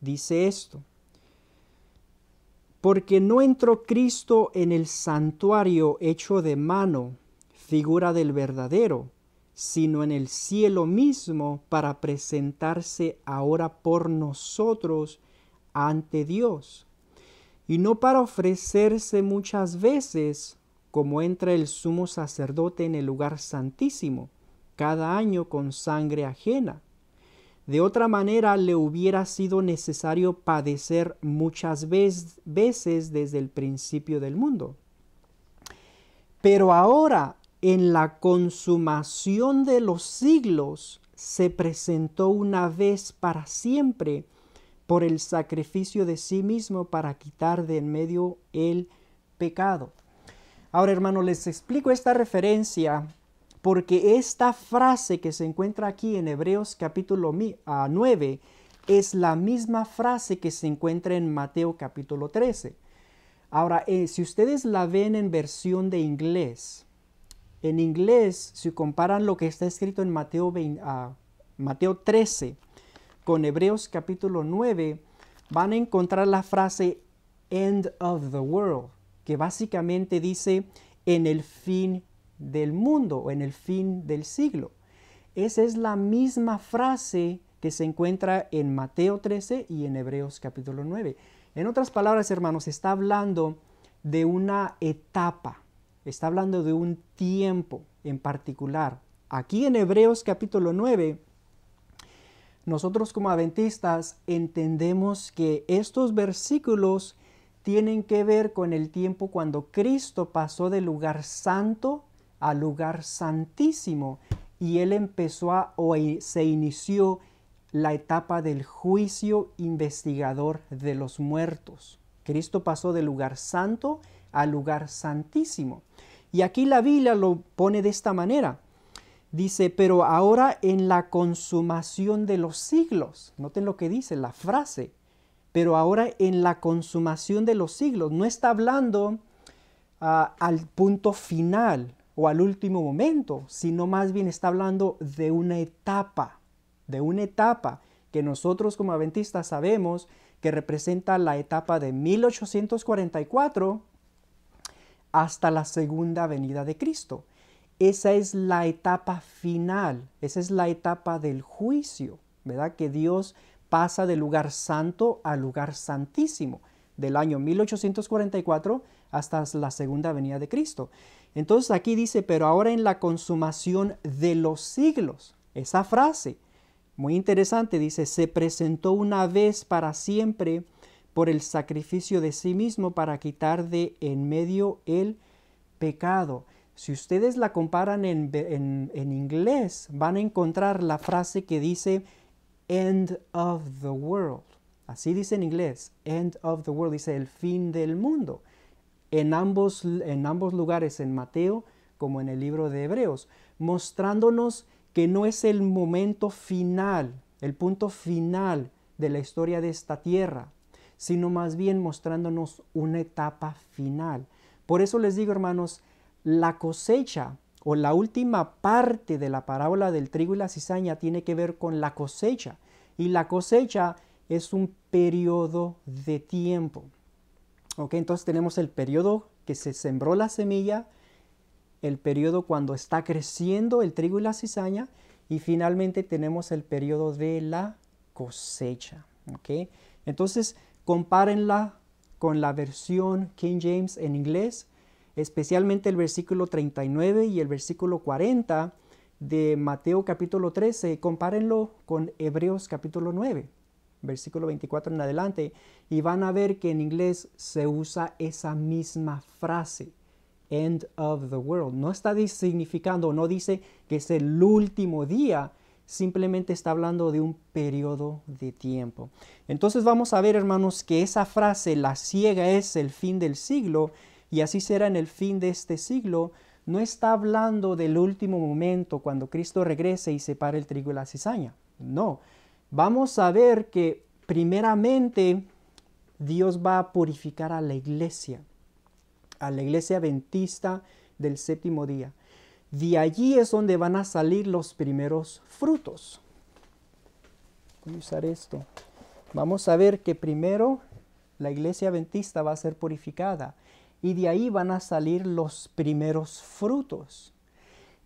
Dice esto: porque no entró Cristo en el santuario hecho de mano, figura del verdadero, sino en el cielo mismo, para presentarse ahora por nosotros ante Dios, y no para ofrecerse muchas veces, como entra el sumo sacerdote en el lugar santísimo, cada año con sangre ajena. De otra manera le hubiera sido necesario padecer muchas veces desde el principio del mundo. Pero ahora, en la consumación de los siglos, se presentó una vez para siempre por el sacrificio de sí mismo para quitar de en medio el pecado. Ahora, hermano, les explico esta referencia porque esta frase que se encuentra aquí en Hebreos capítulo 9 es la misma frase que se encuentra en Mateo capítulo 13. Ahora, si ustedes la ven en versión de inglés, en inglés, si comparan lo que está escrito en Mateo 13 con Hebreos capítulo 9, van a encontrar la frase end of the world, que básicamente dice en el fin del mundo o en el fin del siglo. Esa es la misma frase que se encuentra en Mateo 13 y en Hebreos capítulo 9. En otras palabras, hermanos, está hablando de una etapa, está hablando de un tiempo en particular. Aquí en Hebreos capítulo 9, nosotros como adventistas entendemos que estos versículos tienen que ver con el tiempo cuando Cristo pasó del lugar santo al lugar santísimo y Él empezó se inició la etapa del juicio investigador de los muertos. Cristo pasó del lugar santo al lugar santísimo. Y aquí la Biblia lo pone de esta manera. Dice, pero ahora en la consumación de los siglos. Noten lo que dice la frase. Pero ahora en la consumación de los siglos. No está hablando al punto final o al último momento, sino más bien está hablando de una etapa que nosotros como adventistas sabemos que representa la etapa de 1844 hasta la segunda venida de Cristo. Esa es la etapa final, esa es la etapa del juicio, ¿verdad? Que Dios pasa del lugar santo al lugar santísimo, del año 1844 hasta la segunda venida de Cristo. Entonces aquí dice, pero ahora en la consumación de los siglos, esa frase, muy interesante, dice, se presentó una vez para siempre por el sacrificio de sí mismo para quitar de en medio el pecado. Si ustedes la comparan en inglés, van a encontrar la frase que dice end of the world. Así dice en inglés, end of the world, dice el fin del mundo. En ambos lugares, en Mateo como en el libro de Hebreos, mostrándonos que no es el momento final, el punto final de la historia de esta tierra, sino más bien mostrándonos una etapa final. Por eso les digo, hermanos, la cosecha o la última parte de la parábola del trigo y la cizaña tiene que ver con la cosecha. Y la cosecha es un periodo de tiempo. ¿Ok? Entonces tenemos el periodo que se sembró la semilla, el periodo cuando está creciendo el trigo y la cizaña, y finalmente tenemos el periodo de la cosecha. ¿Ok? Entonces compárenla con la versión King James en inglés, especialmente el versículo 39 y el versículo 40 de Mateo capítulo 13, compárenlo con Hebreos capítulo 9. versículo 24 en adelante, y van a ver que en inglés se usa esa misma frase, end of the world. No está significando, no dice que es el último día, simplemente está hablando de un periodo de tiempo. Entonces vamos a ver, hermanos, que esa frase, la ciega es el fin del siglo, y así será en el fin de este siglo, no está hablando del último momento cuando Cristo regrese y separe el trigo y la cizaña. No. Vamos a ver que primeramente Dios va a purificar a la iglesia adventista del séptimo día. De allí es donde van a salir los primeros frutos. Voy a usar esto. Vamos a ver que primero la iglesia adventista va a ser purificada y de ahí van a salir los primeros frutos.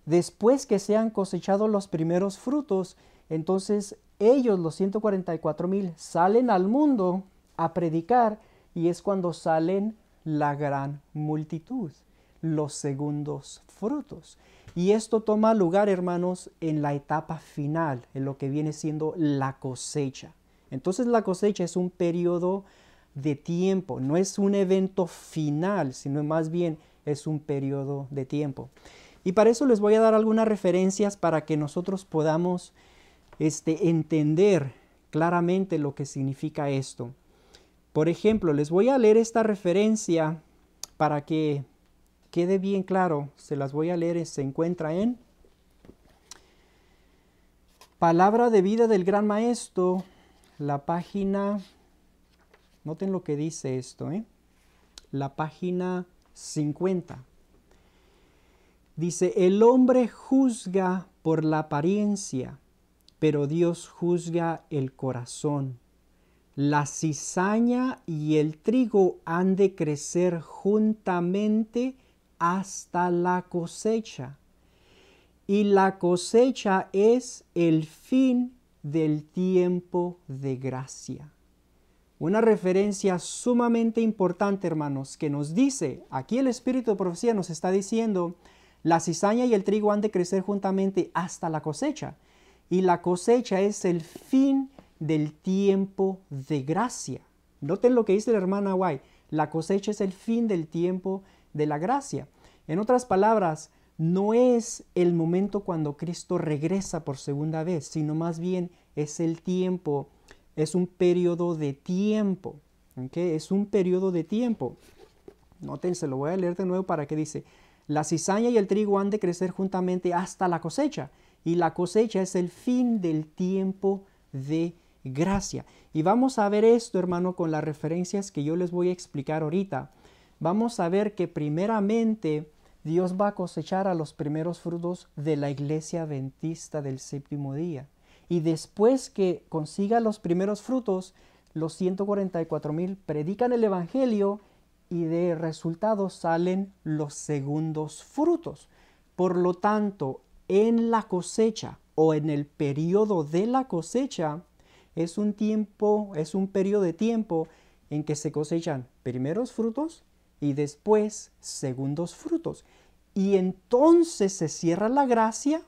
Después que sean cosechados los primeros frutos, entonces ellos, los 144,000, salen al mundo a predicar y es cuando salen la gran multitud, los segundos frutos. Y esto toma lugar, hermanos, en la etapa final, en lo que viene siendo la cosecha. Entonces la cosecha es un periodo de tiempo, no es un evento final, sino más bien es un periodo de tiempo. Y para eso les voy a dar algunas referencias para que nosotros podamos entender claramente lo que significa esto. Por ejemplo, les voy a leer esta referencia para que quede bien claro. Se las voy a leer, se encuentra en Palabra de Vida del Gran Maestro, la página, noten lo que dice esto, la página 50. Dice, el hombre juzga por la apariencia, pero Dios juzga el corazón. La cizaña y el trigo han de crecer juntamente hasta la cosecha. Y la cosecha es el fin del tiempo de gracia. Una referencia sumamente importante, hermanos, que nos dice, aquí el Espíritu de Profecía nos está diciendo, la cizaña y el trigo han de crecer juntamente hasta la cosecha. Y la cosecha es el fin del tiempo de gracia. Noten lo que dice la hermana White. La cosecha es el fin del tiempo de la gracia. En otras palabras, no es el momento cuando Cristo regresa por segunda vez, sino más bien es el tiempo, es un periodo de tiempo. ¿Okay? Es un periodo de tiempo. Noten, se lo voy a leer de nuevo para que dice, la cizaña y el trigo han de crecer juntamente hasta la cosecha, y la cosecha es el fin del tiempo de gracia. Y vamos a ver esto, hermano, con las referencias que yo les voy a explicar ahorita. Vamos a ver que primeramente Dios va a cosechar a los primeros frutos de la iglesia adventista del séptimo día. Y después que consiga los primeros frutos, los 144,000 predican el evangelio y de resultado salen los segundos frutos. Por lo tanto, en la cosecha o en el periodo de la cosecha, es un periodo de tiempo en que se cosechan primeros frutos y después segundos frutos. Y entonces se cierra la gracia.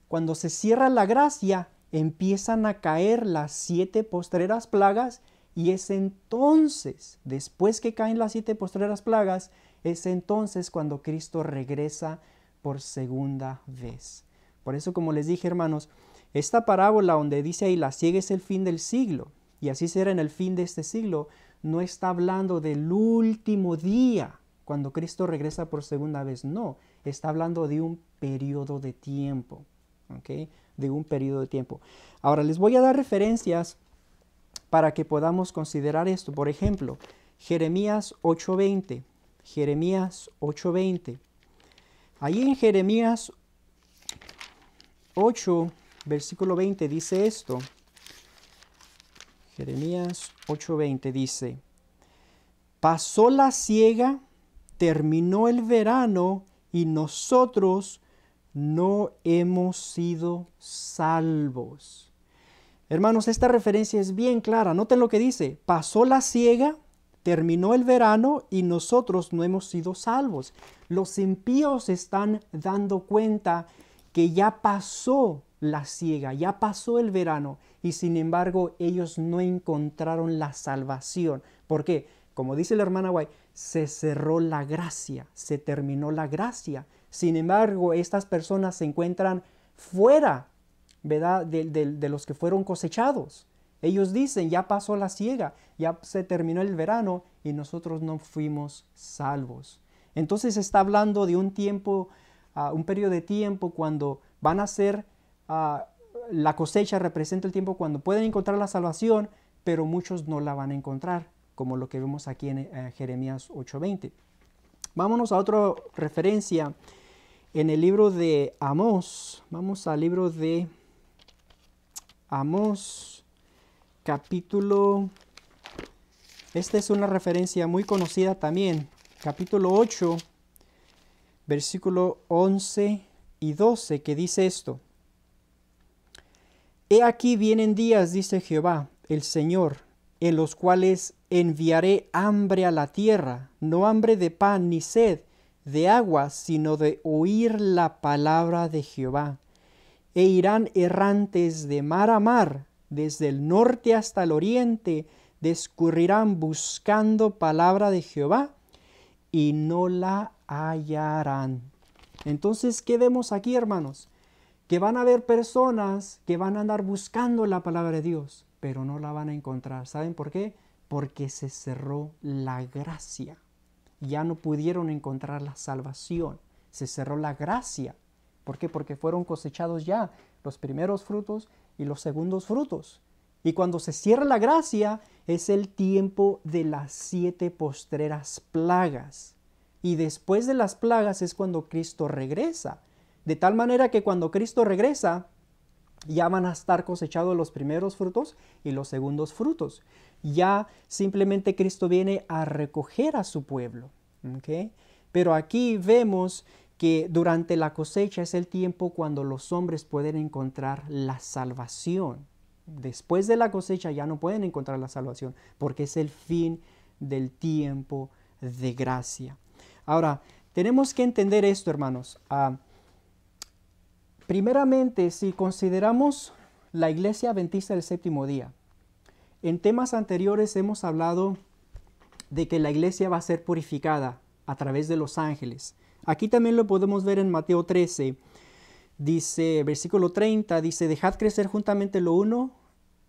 Cuando se cierra la gracia, empiezan a caer las 7 postreras plagas, y es entonces, después que caen las 7 postreras plagas, es entonces cuando Cristo regresa por segunda vez. Por eso, como les dije, hermanos, esta parábola donde dice ahí la ciega es el fin del siglo, y así será en el fin de este siglo, no está hablando del último día cuando Cristo regresa por segunda vez. No, está hablando de un periodo de tiempo. ¿Okay? De un periodo de tiempo. Ahora les voy a dar referencias para que podamos considerar esto. Por ejemplo, Jeremías 8:20. Jeremías 8:20. Ahí en Jeremías 8, versículo 20 dice esto. Jeremías 8:20 dice, pasó la siega, terminó el verano y nosotros no hemos sido salvos. Hermanos, esta referencia es bien clara. Noten lo que dice. Pasó la siega, terminó el verano y nosotros no hemos sido salvos. Los impíos están dando cuenta que ya pasó la siega, ya pasó el verano y sin embargo ellos no encontraron la salvación. ¿Por qué? Como dice la hermana White, se cerró la gracia, se terminó la gracia. Sin embargo, estas personas se encuentran fuera, ¿verdad?, de los que fueron cosechados. Ellos dicen, ya pasó la siega, ya se terminó el verano y nosotros no fuimos salvos. Entonces está hablando de un tiempo, un periodo de tiempo cuando van a ser, la cosecha representa el tiempo cuando pueden encontrar la salvación, pero muchos no la van a encontrar, como lo que vemos aquí en Jeremías 8:20. Vámonos a otra referencia en el libro de Amós. Vamos al libro de Amós, capítulo, esta es una referencia muy conocida también, capítulo 8, versículo 11 y 12, que dice esto: He aquí vienen días, dice Jehová, el Señor, en los cuales enviaré hambre a la tierra, no hambre de pan ni sed de agua, sino de oír la palabra de Jehová. E irán errantes de mar a mar, desde el norte hasta el oriente, discurrirán buscando palabra de Jehová, y no la hallarán. Entonces, ¿qué vemos aquí, hermanos? Que van a haber personas que van a andar buscando la palabra de Dios, pero no la van a encontrar. ¿Saben por qué? Porque se cerró la gracia. Ya no pudieron encontrar la salvación. Se cerró la gracia. ¿Por qué? Porque fueron cosechados ya los primeros frutos y los segundos frutos. Y cuando se cierra la gracia es el tiempo de las 7 postreras plagas. Y después de las plagas es cuando Cristo regresa. De tal manera que cuando Cristo regresa ya van a estar cosechados los primeros frutos y los segundos frutos. Ya simplemente Cristo viene a recoger a su pueblo. ¿Okay? Pero aquí vemos que durante la cosecha es el tiempo cuando los hombres pueden encontrar la salvación. Después de la cosecha ya no pueden encontrar la salvación porque es el fin del tiempo de gracia. Ahora, tenemos que entender esto, hermanos. Primeramente, si consideramos la Iglesia Adventista del Séptimo Día, en temas anteriores hemos hablado de que la iglesia va a ser purificada a través de los ángeles. Aquí también lo podemos ver en Mateo 13. Dice, versículo 30, dice: Dejad crecer juntamente lo uno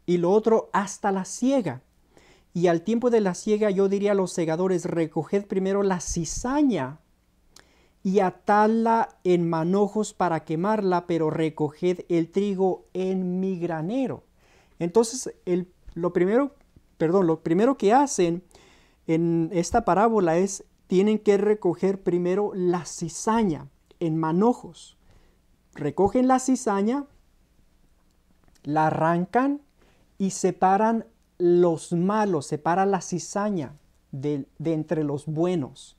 y lo otro hasta la siega. Y al tiempo de la siega yo diría a los segadores: recoged primero la cizaña y atadla en manojos para quemarla, pero recoged el trigo en mi granero. Entonces, lo primero que hacen en esta parábola es, tienen que recoger primero la cizaña en manojos. Recogen la cizaña, la arrancan y separan los malos, separan la cizaña de entre los buenos.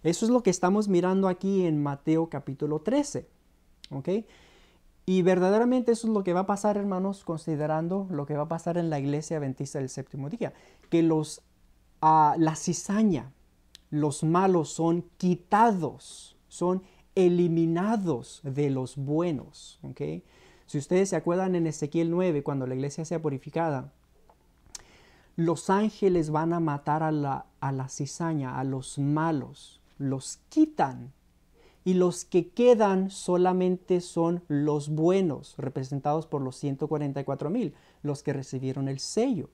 Eso es lo que estamos mirando aquí en Mateo capítulo 13. ¿Ok? Y verdaderamente eso es lo que va a pasar, hermanos, considerando lo que va a pasar en la Iglesia Adventista del Séptimo Día. Que la cizaña, los malos son quitados, son eliminados de los buenos. ¿Okay? Si ustedes se acuerdan en Ezequiel 9, cuando la iglesia sea purificada, los ángeles van a matar a la cizaña, a los malos, los quitan. Y los que quedan solamente son los buenos, representados por los 144,000, los que recibieron el sello.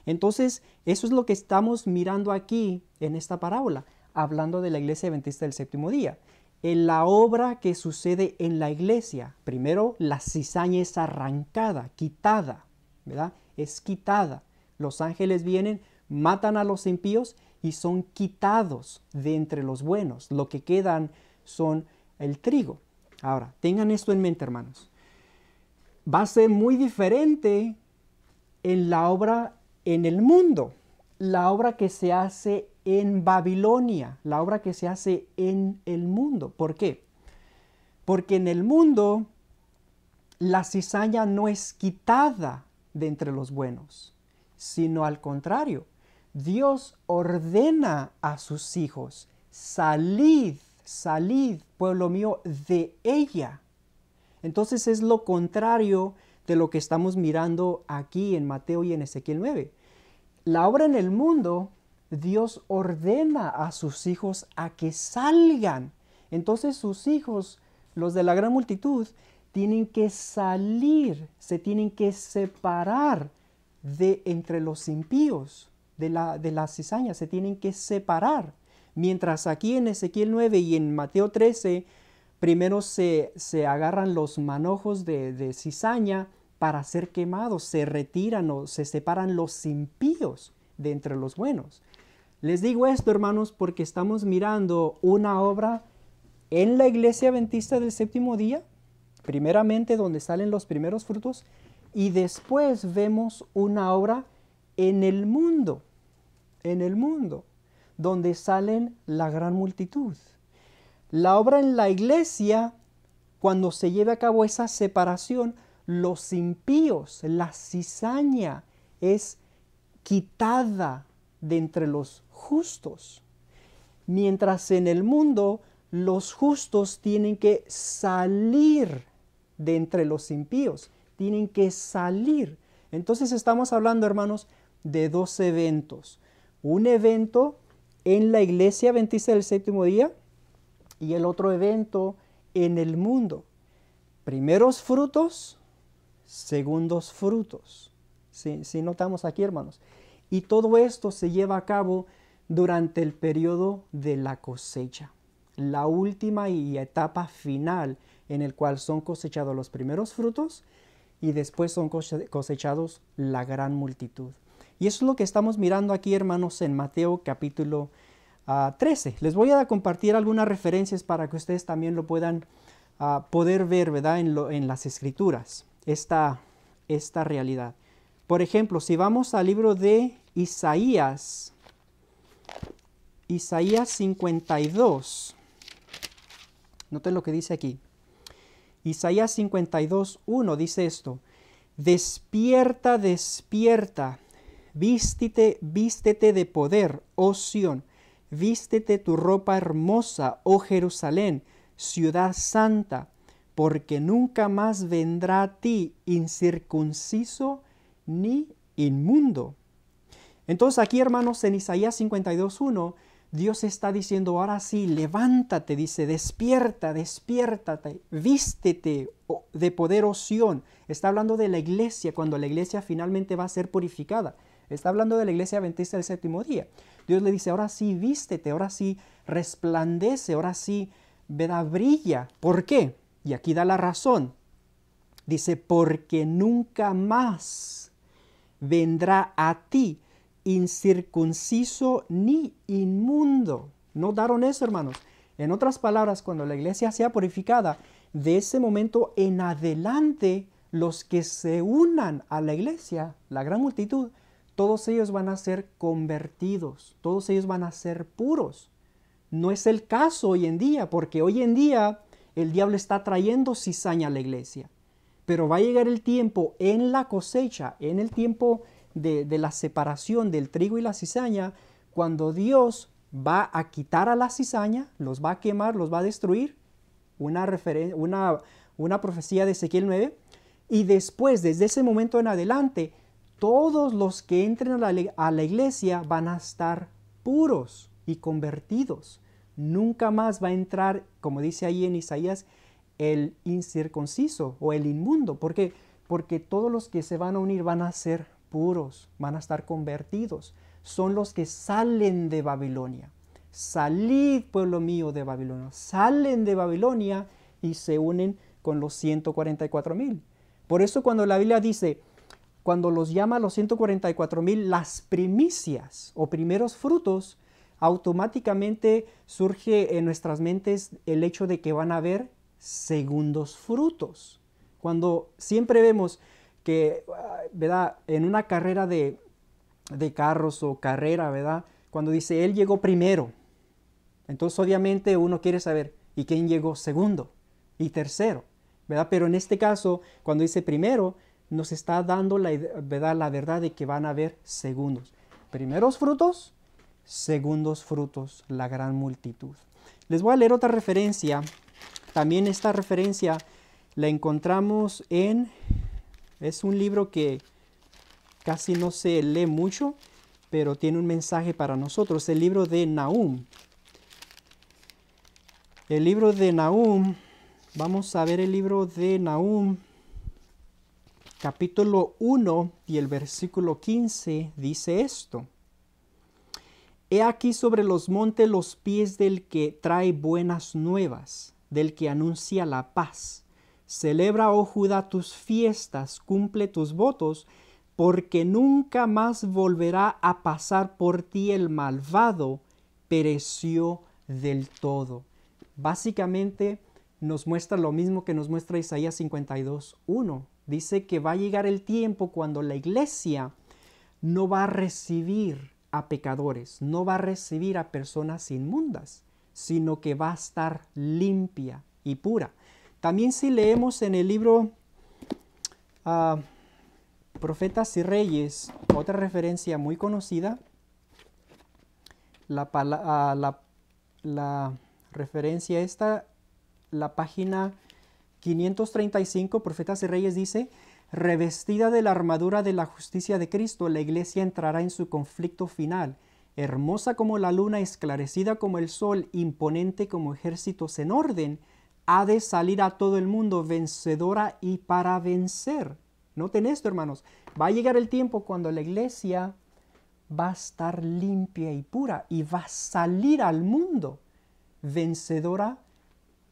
Entonces, eso es lo que estamos mirando aquí en esta parábola, hablando de la Iglesia Adventista del Séptimo Día. En la obra que sucede en la iglesia, primero la cizaña es arrancada, quitada, ¿verdad? Es quitada. Los ángeles vienen, matan a los impíos y son quitados de entre los buenos. Lo que quedan son el trigo. Ahora, tengan esto en mente, hermanos. Va a ser muy diferente en la obra en el mundo, la obra que se hace en Babilonia, la obra que se hace en el mundo. ¿Por qué? Porque en el mundo la cizaña no es quitada de entre los buenos, sino al contrario. Dios ordena a sus hijos: salid, salid, pueblo mío, de ella. Entonces es lo contrario de lo que estamos mirando aquí en Mateo y en Ezequiel 9. La obra en el mundo, Dios ordena a sus hijos a que salgan. Entonces sus hijos, los de la gran multitud, tienen que salir, se tienen que separar de entre los impíos, de la cizaña, se tienen que separar. Mientras aquí en Ezequiel 9 y en Mateo 13, primero se agarran los manojos de cizaña para ser quemados, se retiran o se separan los impíos de entre los buenos. Les digo esto, hermanos, porque estamos mirando una obra en la iglesia adventista del séptimo día, primeramente donde salen los primeros frutos, y después vemos una obra en el mundo, donde salen la gran multitud. La obra en la iglesia, cuando se lleve a cabo esa separación, los impíos, la cizaña es quitada de entre los justos. Mientras en el mundo los justos tienen que salir de entre los impíos, tienen que salir. Entonces estamos hablando, hermanos, de dos eventos. Un evento en la iglesia adventista del séptimo día y el otro evento en el mundo. Primeros frutos, segundos frutos. Si notamos aquí, hermanos. Y todo esto se lleva a cabo durante el periodo de la cosecha. La última y etapa final en el cual son cosechados los primeros frutos y después son cosechados la gran multitud. Y eso es lo que estamos mirando aquí, hermanos, en Mateo capítulo 13. Les voy a compartir algunas referencias para que ustedes también lo puedan poder ver, ¿verdad? En las escrituras, esta realidad. Por ejemplo, si vamos al libro de Isaías 52, noten lo que dice aquí. Isaías 52, 1 dice esto: despierta, despierta, vístete de poder, oh Sión, vístete tu ropa hermosa, oh Jerusalén, ciudad santa, porque nunca más vendrá a ti incircunciso ni inmundo. Entonces aquí, hermanos, en Isaías 52, 1, Dios está diciendo, ahora sí, levántate, dice, despierta, despiértate, vístete de poder, oh Sión. Está hablando de la iglesia, cuando la iglesia finalmente va a ser purificada. Está hablando de la iglesia adventista del séptimo día. Dios le dice, ahora sí, vístete, ahora sí, resplandece, ahora sí, brilla. ¿Por qué? Y aquí da la razón. Dice, porque nunca más vendrá a ti incircunciso ni inmundo. ¿Notaron eso, hermanos? En otras palabras, cuando la iglesia sea purificada, de ese momento en adelante, los que se unan a la iglesia, la gran multitud, todos ellos van a ser convertidos, todos ellos van a ser puros. No es el caso hoy en día, porque hoy en día el diablo está trayendo cizaña a la iglesia. Pero va a llegar el tiempo en la cosecha, en el tiempo de la separación del trigo y la cizaña, cuando Dios va a quitar a la cizaña, los va a quemar, los va a destruir, una profecía de Ezequiel 9, y después, desde ese momento en adelante, todos los que entren a la iglesia van a estar puros y convertidos. Nunca más va a entrar, como dice ahí en Isaías, el incircunciso o el inmundo. ¿Por qué? Porque todos los que se van a unir van a ser puros, van a estar convertidos. Son los que salen de Babilonia. Salid, pueblo mío, de Babilonia. Salen de Babilonia y se unen con los 144,000. Por eso cuando la Biblia dice, cuando los llama a los 144,000 las primicias o primeros frutos, automáticamente surge en nuestras mentes el hecho de que van a haber segundos frutos. Cuando siempre vemos que, ¿verdad? En una carrera de carros o carrera, ¿verdad? Cuando dice, él llegó primero. Entonces, obviamente, uno quiere saber, ¿y quién llegó segundo y tercero? ¿Verdad? Pero en este caso, cuando dice primero, nos está dando la verdad de que van a haber segundos. Primeros frutos, segundos frutos, la gran multitud. Les voy a leer otra referencia. También esta referencia La encontramos es un libro que casi no se lee mucho, pero tiene un mensaje para nosotros, el libro de Nahum. El libro de Nahum, vamos a ver el libro de Nahum, capítulo 1 y el versículo 15 dice esto. He aquí sobre los montes los pies del que trae buenas nuevas, del que anuncia la paz. Celebra, oh Judá, tus fiestas, cumple tus votos, porque nunca más volverá a pasar por ti el malvado, pereció del todo. Básicamente nos muestra lo mismo que nos muestra Isaías 52:1. Dice que va a llegar el tiempo cuando la iglesia no va a recibir a pecadores, no va a recibir a personas inmundas, sino que va a estar limpia y pura. También si leemos en el libro Profetas y Reyes, otra referencia muy conocida, la referencia esta, la página 535, Profetas y Reyes dice, revestida de la armadura de la justicia de Cristo, la iglesia entrará en su conflicto final, hermosa como la luna, esclarecida como el sol, imponente como ejércitos en orden, ha de salir a todo el mundo vencedora y para vencer. Noten esto, hermanos, va a llegar el tiempo cuando la iglesia va a estar limpia y pura y va a salir al mundo vencedora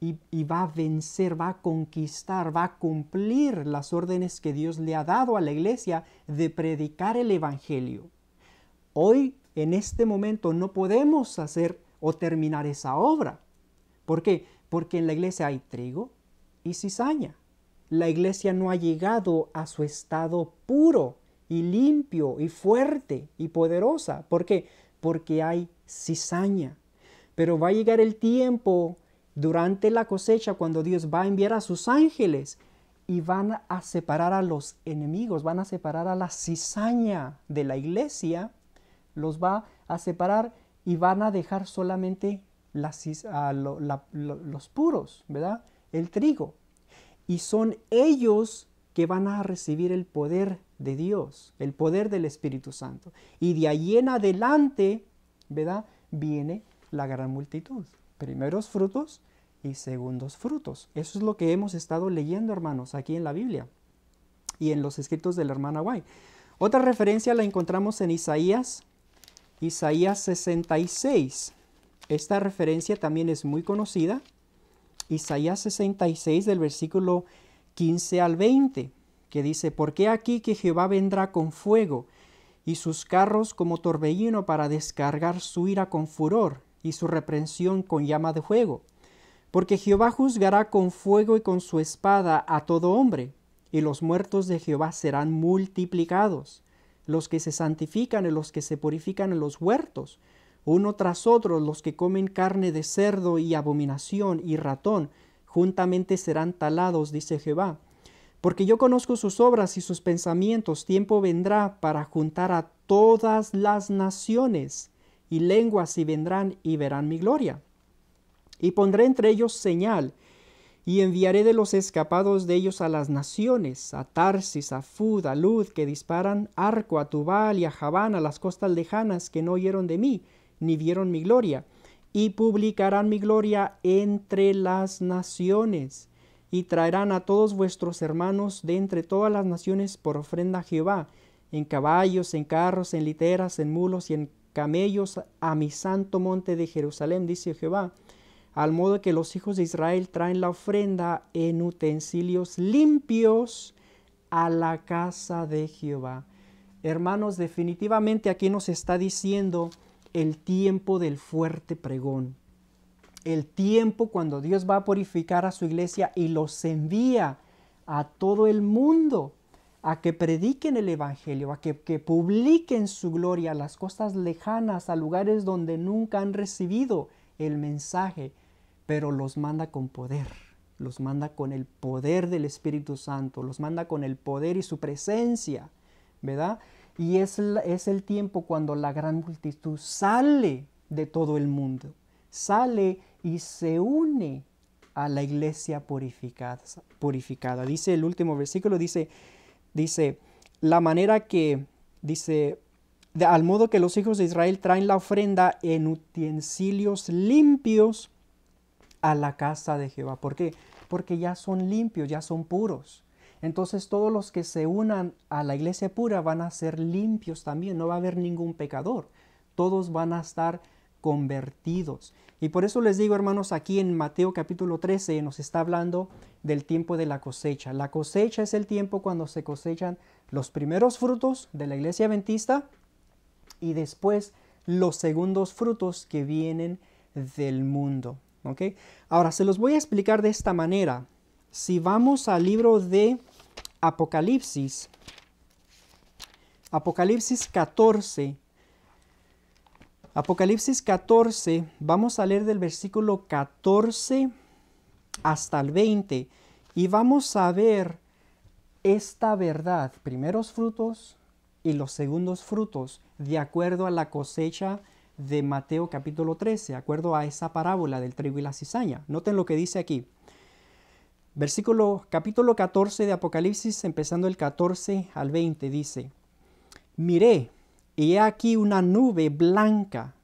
y va a vencer, va a conquistar, va a cumplir las órdenes que Dios le ha dado a la iglesia de predicar el evangelio. Hoy, en este momento, no podemos hacer o terminar esa obra. ¿Por qué? Porque en la iglesia hay trigo y cizaña. La iglesia no ha llegado a su estado puro y limpio y fuerte y poderosa. ¿Por qué? Porque hay cizaña. Pero va a llegar el tiempo durante la cosecha cuando Dios va a enviar a sus ángeles y van a separar a los enemigos, van a separar a la cizaña de la iglesia, los va a separar y van a dejar solamente los puros, ¿verdad? El trigo. Y son ellos que van a recibir el poder de Dios, el poder del Espíritu Santo. Y de ahí en adelante, ¿verdad? Viene la gran multitud. Primeros frutos y segundos frutos. Eso es lo que hemos estado leyendo, hermanos, aquí en la Biblia y en los escritos de la hermana White. Otra referencia la encontramos en Isaías 66. Esta referencia también es muy conocida. Isaías 66 del versículo 15 al 20, que dice, porque aquí que Jehová vendrá con fuego y sus carros como torbellino para descargar su ira con furor y su reprensión con llama de fuego. Porque Jehová juzgará con fuego y con su espada a todo hombre, y los muertos de Jehová serán multiplicados, los que se santifican y los que se purifican en los huertos, uno tras otro, los que comen carne de cerdo y abominación y ratón, juntamente serán talados, dice Jehová. Porque yo conozco sus obras y sus pensamientos, tiempo vendrá para juntar a todas las naciones y lenguas y vendrán y verán mi gloria. Y pondré entre ellos señal, y enviaré de los escapados de ellos a las naciones, a Tarsis, a Fud, a Lud, que disparan arco, a Tubal y a Javán, a las costas lejanas, que no oyeron de mí, ni vieron mi gloria, y publicarán mi gloria entre las naciones, y traerán a todos vuestros hermanos de entre todas las naciones por ofrenda a Jehová, en caballos, en carros, en literas, en mulos y en camellos, a mi santo monte de Jerusalén, dice Jehová, al modo que los hijos de Israel traen la ofrenda en utensilios limpios a la casa de Jehová. Hermanos, definitivamente aquí nos está diciendo el tiempo del fuerte pregón. El tiempo cuando Dios va a purificar a su iglesia y los envía a todo el mundo a que prediquen el evangelio, a que publiquen su gloria a las costas lejanas, a lugares donde nunca han recibido el mensaje, pero los manda con poder, los manda con el poder del Espíritu Santo, los manda con el poder y su presencia, ¿verdad? Y es el tiempo cuando la gran multitud sale de todo el mundo, sale y se une a la iglesia purificada. Dice el último versículo, dice, la manera que, dice, al modo que los hijos de Israel traen la ofrenda en utensilios limpios a la casa de Jehová. ¿Por qué? Porque ya son limpios, ya son puros. Entonces todos los que se unan a la iglesia pura van a ser limpios también, no va a haber ningún pecador. Todos van a estar convertidos. Y por eso les digo, hermanos, aquí en Mateo capítulo 13 nos está hablando del tiempo de la cosecha. La cosecha es el tiempo cuando se cosechan los primeros frutos de la iglesia adventista y después los segundos frutos que vienen del mundo. ¿Okay? Ahora, se los voy a explicar de esta manera. Si vamos al libro de Apocalipsis, Apocalipsis 14, vamos a leer del versículo 14 hasta el 20 y vamos a ver esta verdad, primeros frutos y los segundos frutos, de acuerdo a la cosecha de Mateo capítulo 13, de acuerdo a esa parábola del trigo y la cizaña. Noten lo que dice aquí. Capítulo 14 de Apocalipsis, empezando el 14 al 20, dice: Miré, y he aquí una nube blanca,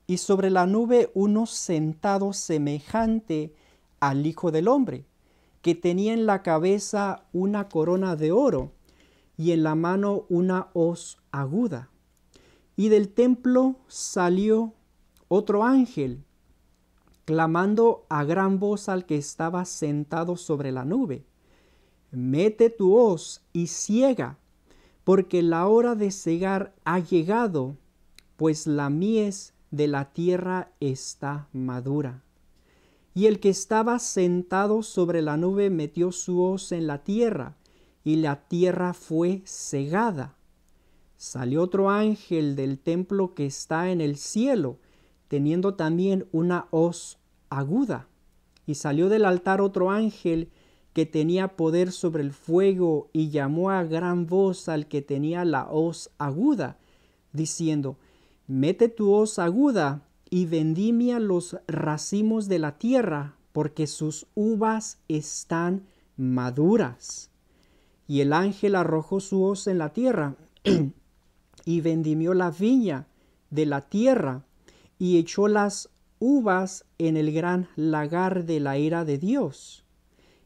y sobre la nube uno sentado semejante al Hijo del Hombre, que tenía en la cabeza una corona de oro, y en la mano una hoz aguda. Y del templo salió otro ángel, clamando a gran voz al que estaba sentado sobre la nube: Mete tu hoz y ciega, porque la hora de cegar ha llegado, pues la mies de la tierra está madura. Y el que estaba sentado sobre la nube metió su hoz en la tierra, y la tierra fue cegada. Salió otro ángel del templo que está en el cielo, teniendo también una hoz aguda. Y salió del altar otro ángel que tenía poder sobre el fuego, y llamó a gran voz al que tenía la hoz aguda, diciendo: Mete tu hoz aguda y vendimia los racimos de la tierra, porque sus uvas están maduras. Y el ángel arrojó su hoz en la tierra y vendimió la viña de la tierra, y echó las uvas en el gran lagar de la ira de Dios.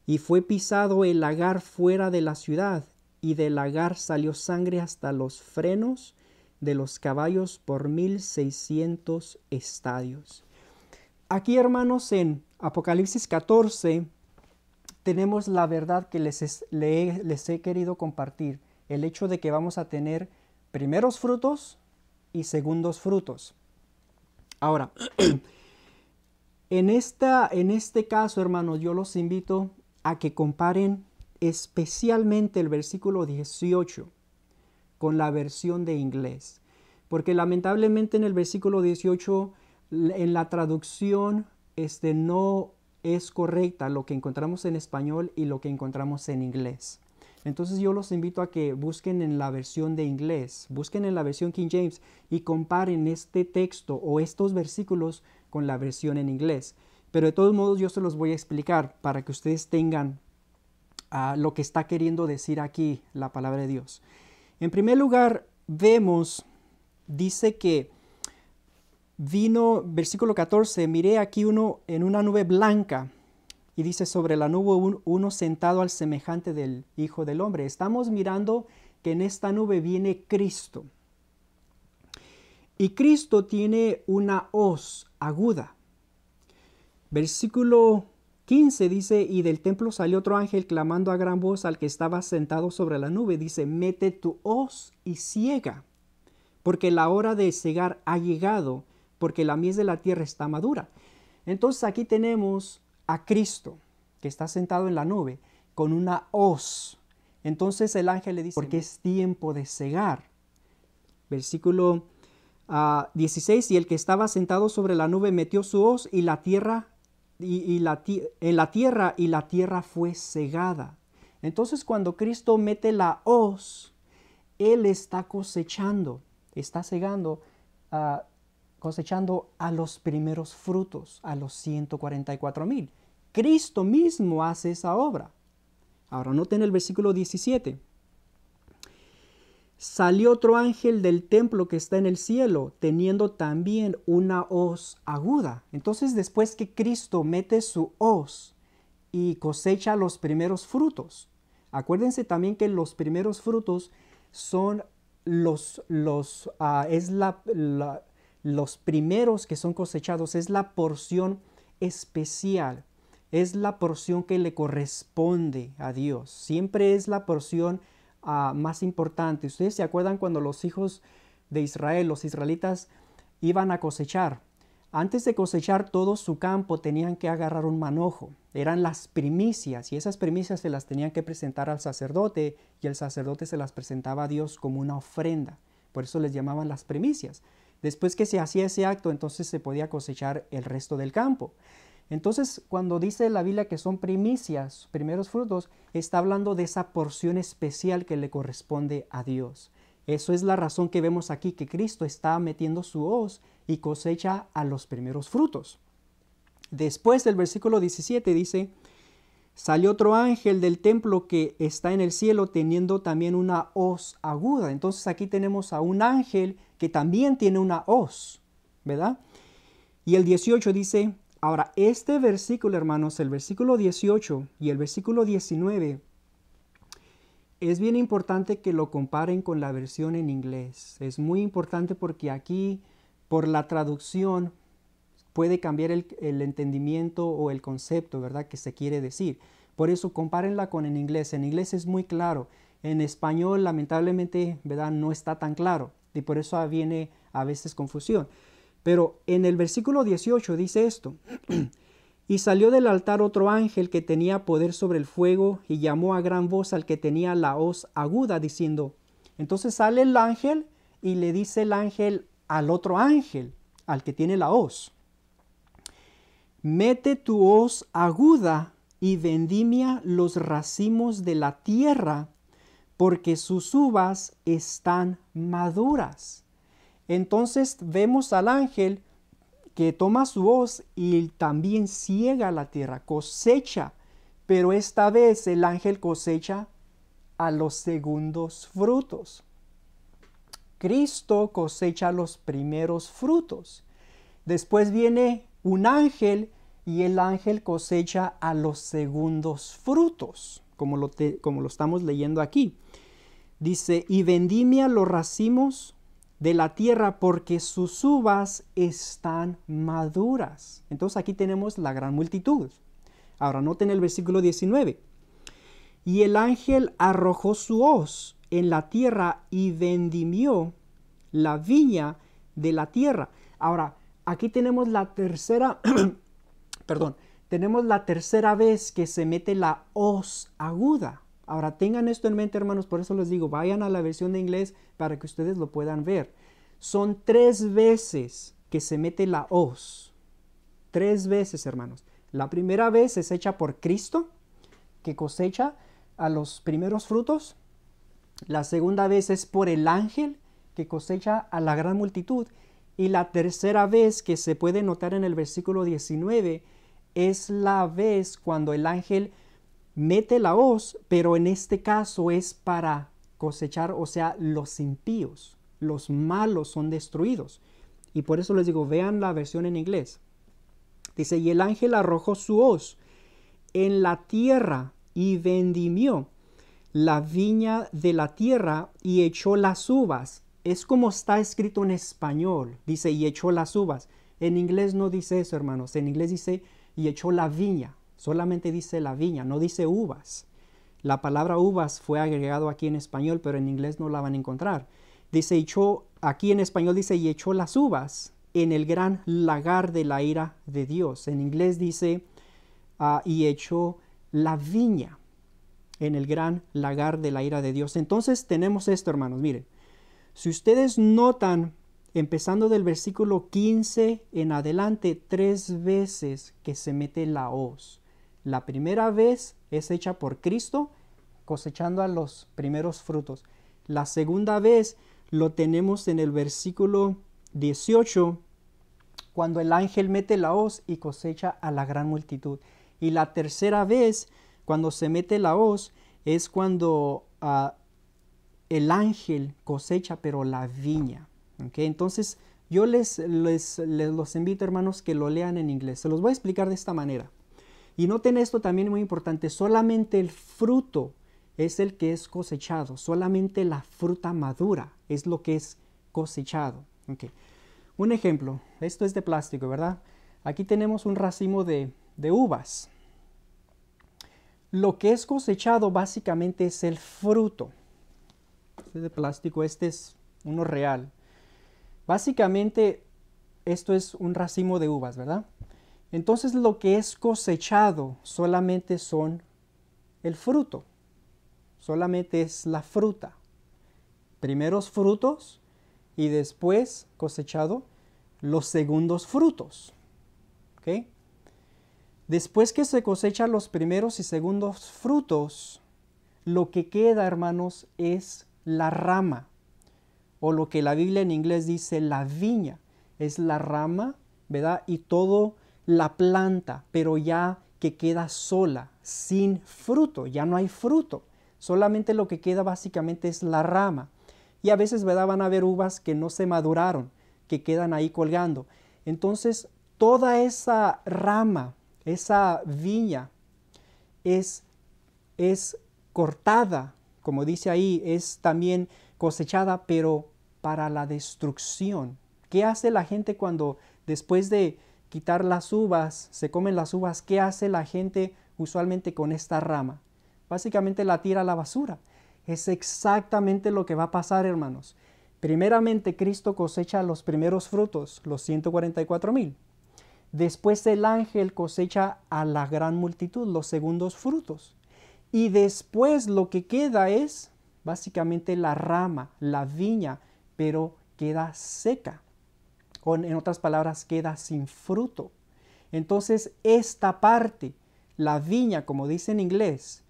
Y fue pisado el lagar fuera de la ciudad, y del lagar salió sangre hasta los frenos de los caballos por 1600 estadios. Aquí, hermanos, en Apocalipsis 14 tenemos la verdad que les he querido compartir, el hecho de que vamos a tener primeros frutos y segundos frutos. Ahora, en este caso, hermanos, yo los invito a que comparen especialmente el versículo 18 con la versión de inglés, porque lamentablemente en el versículo 18 en la traducción no es correcta lo que encontramos en español y lo que encontramos en inglés. Entonces yo los invito a que busquen en la versión de inglés, busquen en la versión King James y comparen este texto o estos versículos con la versión en inglés. Pero de todos modos yo se los voy a explicar para que ustedes tengan lo que está queriendo decir aquí la palabra de Dios. En primer lugar, dice que vino, versículo 14, miré aquí uno en una nube blanca, y dice sobre la nube uno sentado al semejante del Hijo del Hombre. Estamos mirando que en esta nube viene Cristo. Y Cristo tiene una hoz aguda. Versículo 15 dice: y del templo salió otro ángel clamando a gran voz al que estaba sentado sobre la nube. Dice: mete tu hoz y ciega, porque la hora de cegar ha llegado, porque la mies de la tierra está madura. Entonces aquí tenemos a Cristo, que está sentado en la nube, con una hoz. Entonces el ángel le dice: porque es tiempo de cegar. Versículo 16, y el que estaba sentado sobre la nube metió su hoz en la tierra, y la tierra fue cegada. Entonces cuando Cristo mete la hoz, Él está cosechando, está cegando, cosechando a los primeros frutos, a los 144,000. Cristo mismo hace esa obra. Ahora noten el versículo 17. Salió otro ángel del templo que está en el cielo, teniendo también una hoz aguda. Entonces, después que Cristo mete su hoz y cosecha los primeros frutos, acuérdense también que los primeros frutos son los primeros que son cosechados, es la porción especial, es la porción que le corresponde a Dios. Siempre es la porción más importante. Ustedes se acuerdan cuando los hijos de Israel, los israelitas, iban a cosechar. Antes de cosechar todo su campo tenían que agarrar un manojo. Eran las primicias y esas primicias se las tenían que presentar al sacerdote y el sacerdote se las presentaba a Dios como una ofrenda. Por eso les llamaban las primicias. Después que se hacía ese acto, entonces se podía cosechar el resto del campo. Entonces, cuando dice la Biblia que son primicias, primeros frutos, está hablando de esa porción especial que le corresponde a Dios. Eso es la razón que vemos aquí, que Cristo está metiendo su hoz y cosecha a los primeros frutos. Después del versículo 17 dice, salió otro ángel del templo que está en el cielo teniendo también una hoz aguda. Entonces aquí tenemos a un ángel que también tiene una hoz, ¿verdad? Y el 18 dice, ahora este versículo, hermanos, el versículo 18 y el versículo 19, es bien importante que lo comparen con la versión en inglés. Es muy importante porque aquí, por la traducción, puede cambiar el entendimiento o el concepto, ¿verdad?, que se quiere decir. Por eso, compárenla con en inglés. En inglés es muy claro. En español, lamentablemente, ¿verdad?, no está tan claro. Y por eso viene a veces confusión. Pero en el versículo 18 dice esto. Y salió del altar otro ángel que tenía poder sobre el fuego y llamó a gran voz al que tenía la hoz aguda diciendo. Entonces sale el ángel y le dice el ángel al otro ángel, al que tiene la hoz. Mete tu hoz aguda y vendimia los racimos de la tierra, porque sus uvas están maduras. Entonces vemos al ángel que toma su hoz y también ciega la tierra, cosecha, pero esta vez el ángel cosecha a los segundos frutos. Cristo cosecha los primeros frutos. Después viene un ángel y el ángel cosecha a los segundos frutos, como lo estamos leyendo aquí. Dice, y vendimia los racimos de la tierra porque sus uvas están maduras. Entonces aquí tenemos la gran multitud. Ahora noten el versículo 19. Y el ángel arrojó su hoz en la tierra y vendimió la viña de la tierra. Ahora, aquí tenemos la tercera, tenemos la tercera vez que se mete la hoz aguda. Ahora tengan esto en mente, hermanos, por eso les digo, vayan a la versión de inglés para que ustedes lo puedan ver. Son 3 veces que se mete la hoz. 3 veces, hermanos. La primera vez es hecha por Cristo, que cosecha a los primeros frutos. La segunda vez es por el ángel, que cosecha a la gran multitud. Y la tercera vez que se puede notar en el versículo 19 es la vez cuando el ángel mete la hoz, pero en este caso es para cosechar, o sea, los impíos, los malos son destruidos. Y por eso les digo, vean la versión en inglés. Dice, y el ángel arrojó su hoz en la tierra y vendimió la viña de la tierra y echó las uvas. Es como está escrito en español, dice, y echó las uvas. En inglés no dice eso, hermanos. En inglés dice, y echó la viña. Solamente dice la viña, no dice uvas. La palabra uvas fue agregado aquí en español, pero en inglés no la van a encontrar. Dice, echó, aquí en español dice, y echó las uvas en el gran lagar de la ira de Dios. En inglés dice, y echó la viña en el gran lagar de la ira de Dios. Entonces tenemos esto, hermanos, miren. Si ustedes notan, empezando del versículo 15 en adelante, 3 veces que se mete la hoz. La primera vez es hecha por Cristo, cosechando a los primeros frutos. La segunda vez lo tenemos en el versículo 18, cuando el ángel mete la hoz y cosecha a la gran multitud. Y la tercera vez, cuando se mete la hoz, es cuando el ángel cosecha, pero la viña. ¿Okay? Entonces, yo les los invito, hermanos, que lo lean en inglés. Se los voy a explicar de esta manera. Y noten esto también muy importante. Solamente el fruto es el que es cosechado. Solamente la fruta madura es lo que es cosechado. Okay. Un ejemplo. Esto es de plástico, ¿verdad? Aquí tenemos un racimo de uvas. Lo que es cosechado básicamente es el fruto. Este es de plástico, este es uno real. Básicamente esto es un racimo de uvas, ¿verdad? Entonces lo que es cosechado solamente son el fruto. Solamente es la fruta. Primeros frutos y después cosechado los segundos frutos. ¿Okay? Después que se cosechan los primeros y segundos frutos, lo que queda, hermanos, es la rama, o lo que la Biblia en inglés dice la viña. Es la rama, ¿verdad? Y todo la planta, pero ya que queda sola, sin fruto, ya no hay fruto. Solamente lo que queda básicamente es la rama. Y a veces, ¿verdad?, van a haber uvas que no se maduraron, que quedan ahí colgando. Entonces, toda esa rama, esa viña, es cortada, como dice ahí, es también cosechada, pero para la destrucción. ¿Qué hace la gente cuando después de quitar las uvas, se comen las uvas? ¿Qué hace la gente usualmente con esta rama? Básicamente la tira a la basura. Es exactamente lo que va a pasar, hermanos. Primeramente, Cristo cosecha los primeros frutos, los 144,000. Después el ángel cosecha a la gran multitud, los segundos frutos. Y después lo que queda es básicamente la rama, la viña, pero queda seca. En otras palabras, queda sin fruto. Entonces, esta parte, la viña, como dice en inglés,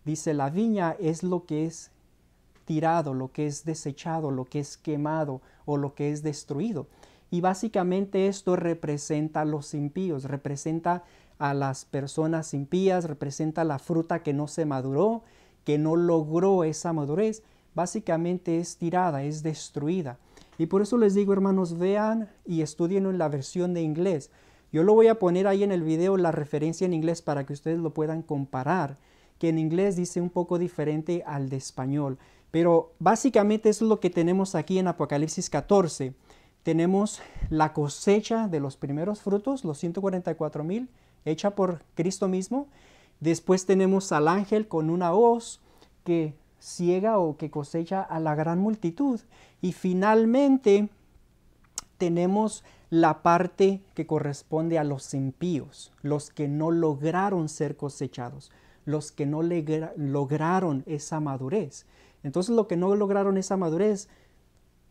dice la viña es lo que es tirado, lo que es desechado, lo que es quemado o lo que es destruido. Y básicamente esto representa a los impíos, representa a las personas impías, representa la fruta que no se maduró, que no logró esa madurez. Básicamente es tirada, es destruida. Y por eso les digo, hermanos, vean y estudien en la versión de inglés. Yo lo voy a poner ahí en el video, la referencia en inglés, para que ustedes lo puedan comparar, que en inglés dice un poco diferente al de español. Pero básicamente eso es lo que tenemos aquí en Apocalipsis 14. Tenemos la cosecha de los primeros frutos, los 144,000, hecha por Cristo mismo. Después tenemos al ángel con una hoz que ciega o que cosecha a la gran multitud. Y finalmente tenemos la parte que corresponde a los impíos, los que no lograron ser cosechados, los que no lograron esa madurez. Entonces, lo que no lograron esa madurez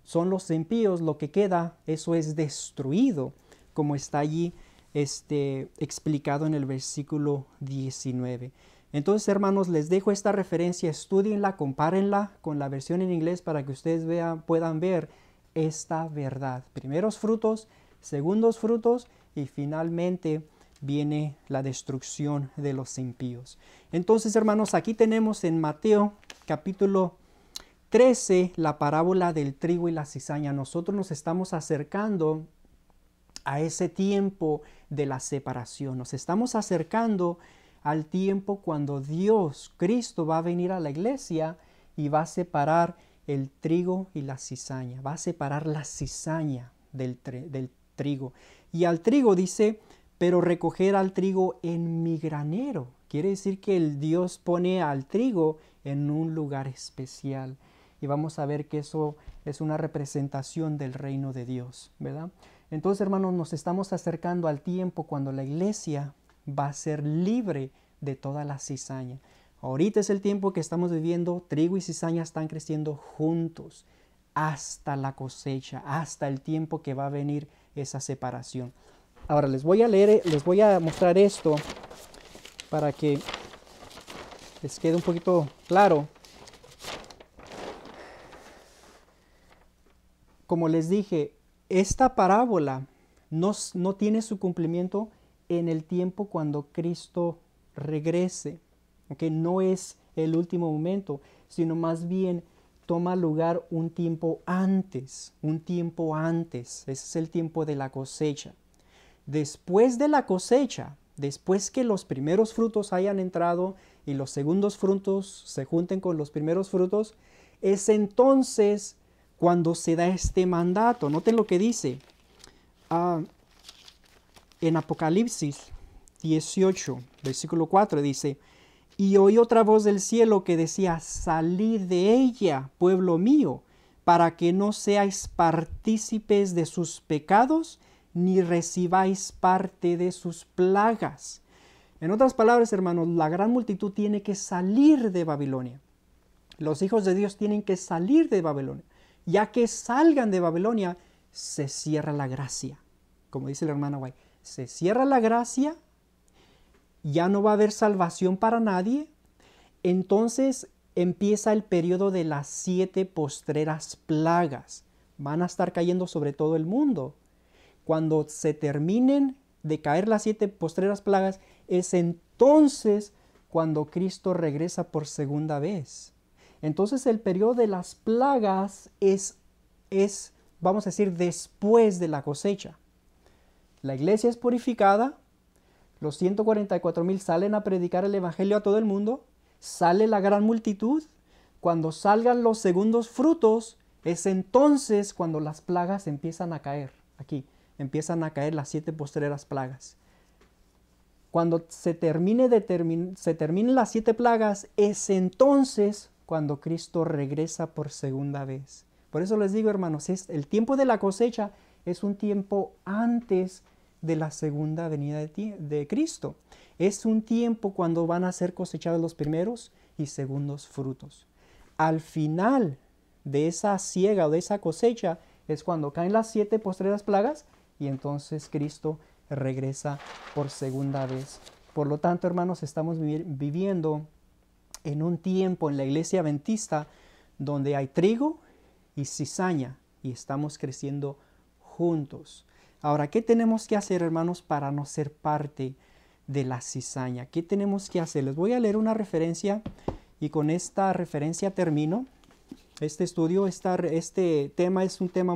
son los impíos. Lo que queda, eso es destruido, como está allí explicado en el versículo 19. Entonces, hermanos, les dejo esta referencia, estudienla, compárenla con la versión en inglés para que ustedes puedan ver esta verdad. Primeros frutos, segundos frutos y finalmente viene la destrucción de los impíos. Entonces, hermanos, aquí tenemos en Mateo capítulo 13 la parábola del trigo y la cizaña. Nosotros nos estamos acercando a ese tiempo de la separación. Nos estamos acercando al tiempo cuando Dios, Cristo, va a venir a la iglesia y va a separar el trigo y la cizaña. Va a separar la cizaña del trigo. Y al trigo dice, pero recoger al trigo en mi granero. Quiere decir que el Dios pone al trigo en un lugar especial. Y vamos a ver que eso es una representación del reino de Dios, ¿verdad? Entonces, hermanos, nos estamos acercando al tiempo cuando la iglesia va a ser libre de toda la cizaña. Ahorita es el tiempo que estamos viviendo, trigo y cizaña están creciendo juntos hasta la cosecha, hasta el tiempo que va a venir esa separación. Ahora les voy a mostrar esto para que les quede un poquito claro. Como les dije, esta parábola no tiene su cumplimiento en el tiempo cuando Cristo regrese. ¿Okay? No es el último momento, sino más bien toma lugar un tiempo antes, Ese es el tiempo de la cosecha. Después de la cosecha, después que los primeros frutos hayan entrado y los segundos frutos se junten con los primeros frutos, es entonces cuando se da este mandato. Noten lo que dice en Apocalipsis 18, versículo 4, dice: y oí otra voz del cielo que decía: salid de ella, pueblo mío, para que no seáis partícipes de sus pecados, ni recibáis parte de sus plagas. En otras palabras, hermanos, la gran multitud tiene que salir de Babilonia. Los hijos de Dios tienen que salir de Babilonia. Ya que salgan de Babilonia, se cierra la gracia. Como dice la hermana White, se cierra la gracia, ya no va a haber salvación para nadie. Entonces empieza el periodo de las 7 postreras plagas. Van a estar cayendo sobre todo el mundo. Cuando se terminen de caer las 7 postreras plagas, es entonces cuando Cristo regresa por segunda vez. Entonces el periodo de las plagas es, vamos a decir, después de la cosecha. La iglesia es purificada, los 144,000 salen a predicar el evangelio a todo el mundo, sale la gran multitud. Cuando salgan los segundos frutos, es entonces cuando las plagas empiezan a caer. Aquí empiezan a caer las 7 postreras plagas. Cuando se terminen las 7 plagas, es entonces cuando Cristo regresa por segunda vez. Por eso les digo, hermanos, el tiempo de la cosecha es un tiempo antes de la segunda venida de Cristo. Es un tiempo cuando van a ser cosechados los primeros y segundos frutos. Al final de esa siega o de esa cosecha es cuando caen las 7 postreras plagas y entonces Cristo regresa por segunda vez. Por lo tanto, hermanos, estamos viviendo en un tiempo en la iglesia adventista donde hay trigo y cizaña y estamos creciendo juntos. Ahora, ¿qué tenemos que hacer, hermanos, para no ser parte de la cizaña? ¿Qué tenemos que hacer? Les voy a leer una referencia y con esta referencia termino este estudio. Este tema es un tema,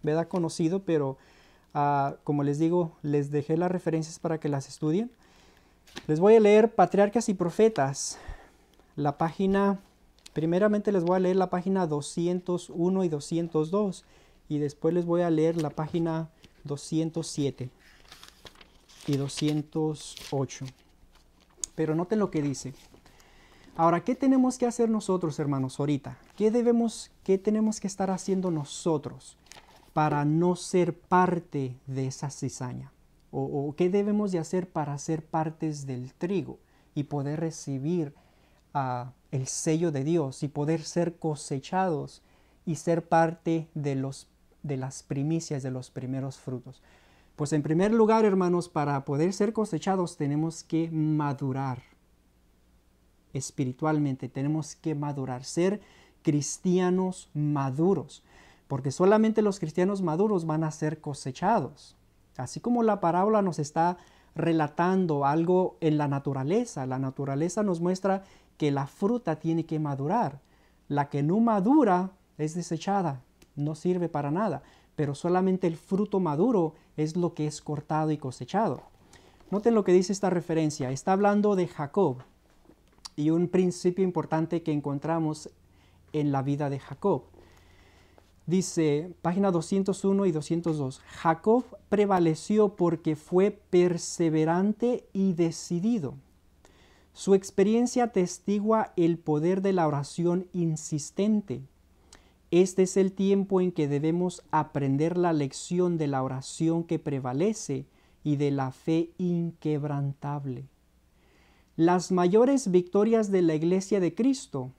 ¿verdad?, conocido, pero como les digo, les dejé las referencias para que las estudien. Les voy a leer Patriarcas y Profetas. La página, primeramente les voy a leer la página 201 y 202 y después les voy a leer la página 207 y 208. Pero noten lo que dice. Ahora, ¿qué tenemos que hacer nosotros, hermanos, ahorita? ¿Qué tenemos que estar haciendo nosotros para no ser parte de esa cizaña? ¿O qué debemos de hacer para ser partes del trigo y poder recibir el sello de Dios y poder ser cosechados y ser parte de las primicias, de los primeros frutos? Pues en primer lugar, hermanos, para poder ser cosechados tenemos que madurar espiritualmente, tenemos que madurar, ser cristianos maduros, porque solamente los cristianos maduros van a ser cosechados. Así como la parábola nos está relatando algo en la naturaleza nos muestra que la fruta tiene que madurar. La que no madura es desechada, no sirve para nada, pero solamente el fruto maduro es lo que es cortado y cosechado. Noten lo que dice esta referencia. Está hablando de Jacob y un principio importante que encontramos en la vida de Jacob. Dice, página 201 y 202, Jacob prevaleció porque fue perseverante y decidido. Su experiencia atestigua el poder de la oración insistente. Este es el tiempo en que debemos aprender la lección de la oración que prevalece y de la fe inquebrantable. Las mayores victorias de la Iglesia de Cristo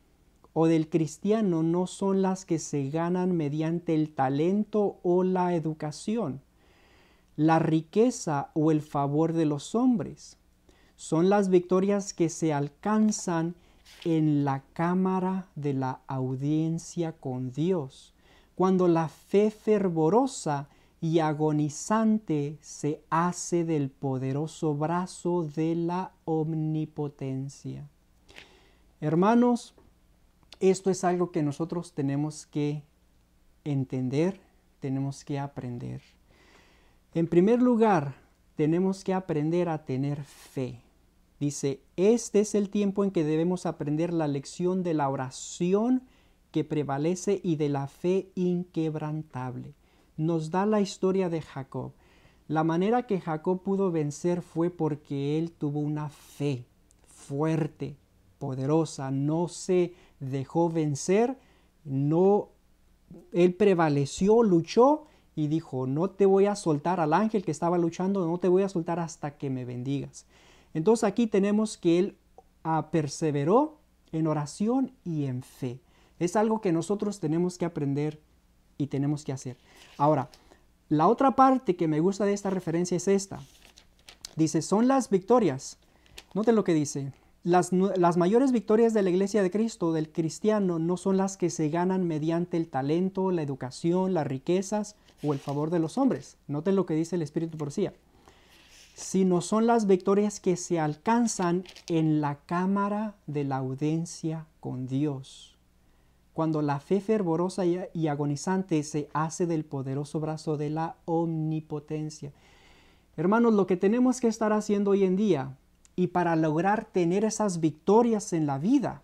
o del cristiano no son las que se ganan mediante el talento o la educación, la riqueza o el favor de los hombres. Son las victorias que se alcanzan en la cámara de la audiencia con Dios, cuando la fe fervorosa y agonizante se hace del poderoso brazo de la omnipotencia. Hermanos, esto es algo que nosotros tenemos que entender, tenemos que aprender. En primer lugar, tenemos que aprender a tener fe. Dice, este es el tiempo en que debemos aprender la lección de la oración que prevalece y de la fe inquebrantable. Nos da la historia de Jacob. La manera que Jacob pudo vencer fue porque él tuvo una fe fuerte, poderosa, no se dejó vencer, él prevaleció, luchó y dijo, no te voy a soltar al ángel que estaba luchando, no te voy a soltar hasta que me bendigas. Entonces aquí tenemos que él perseveró en oración y en fe. Es algo que nosotros tenemos que aprender y tenemos que hacer. Ahora, la otra parte que me gusta de esta referencia es esta. Dice, son las victorias. Noten lo que dice. Las mayores victorias de la iglesia de Cristo, del cristiano, no son las que se ganan mediante el talento, la educación, las riquezas o el favor de los hombres. Noten lo que dice el Espíritu de Profecía. Sino son las victorias que se alcanzan en la cámara de la audiencia con Dios. Cuando la fe fervorosa y agonizante se hace del poderoso brazo de la omnipotencia. Hermanos, lo que tenemos que estar haciendo hoy en día, y para lograr tener esas victorias en la vida,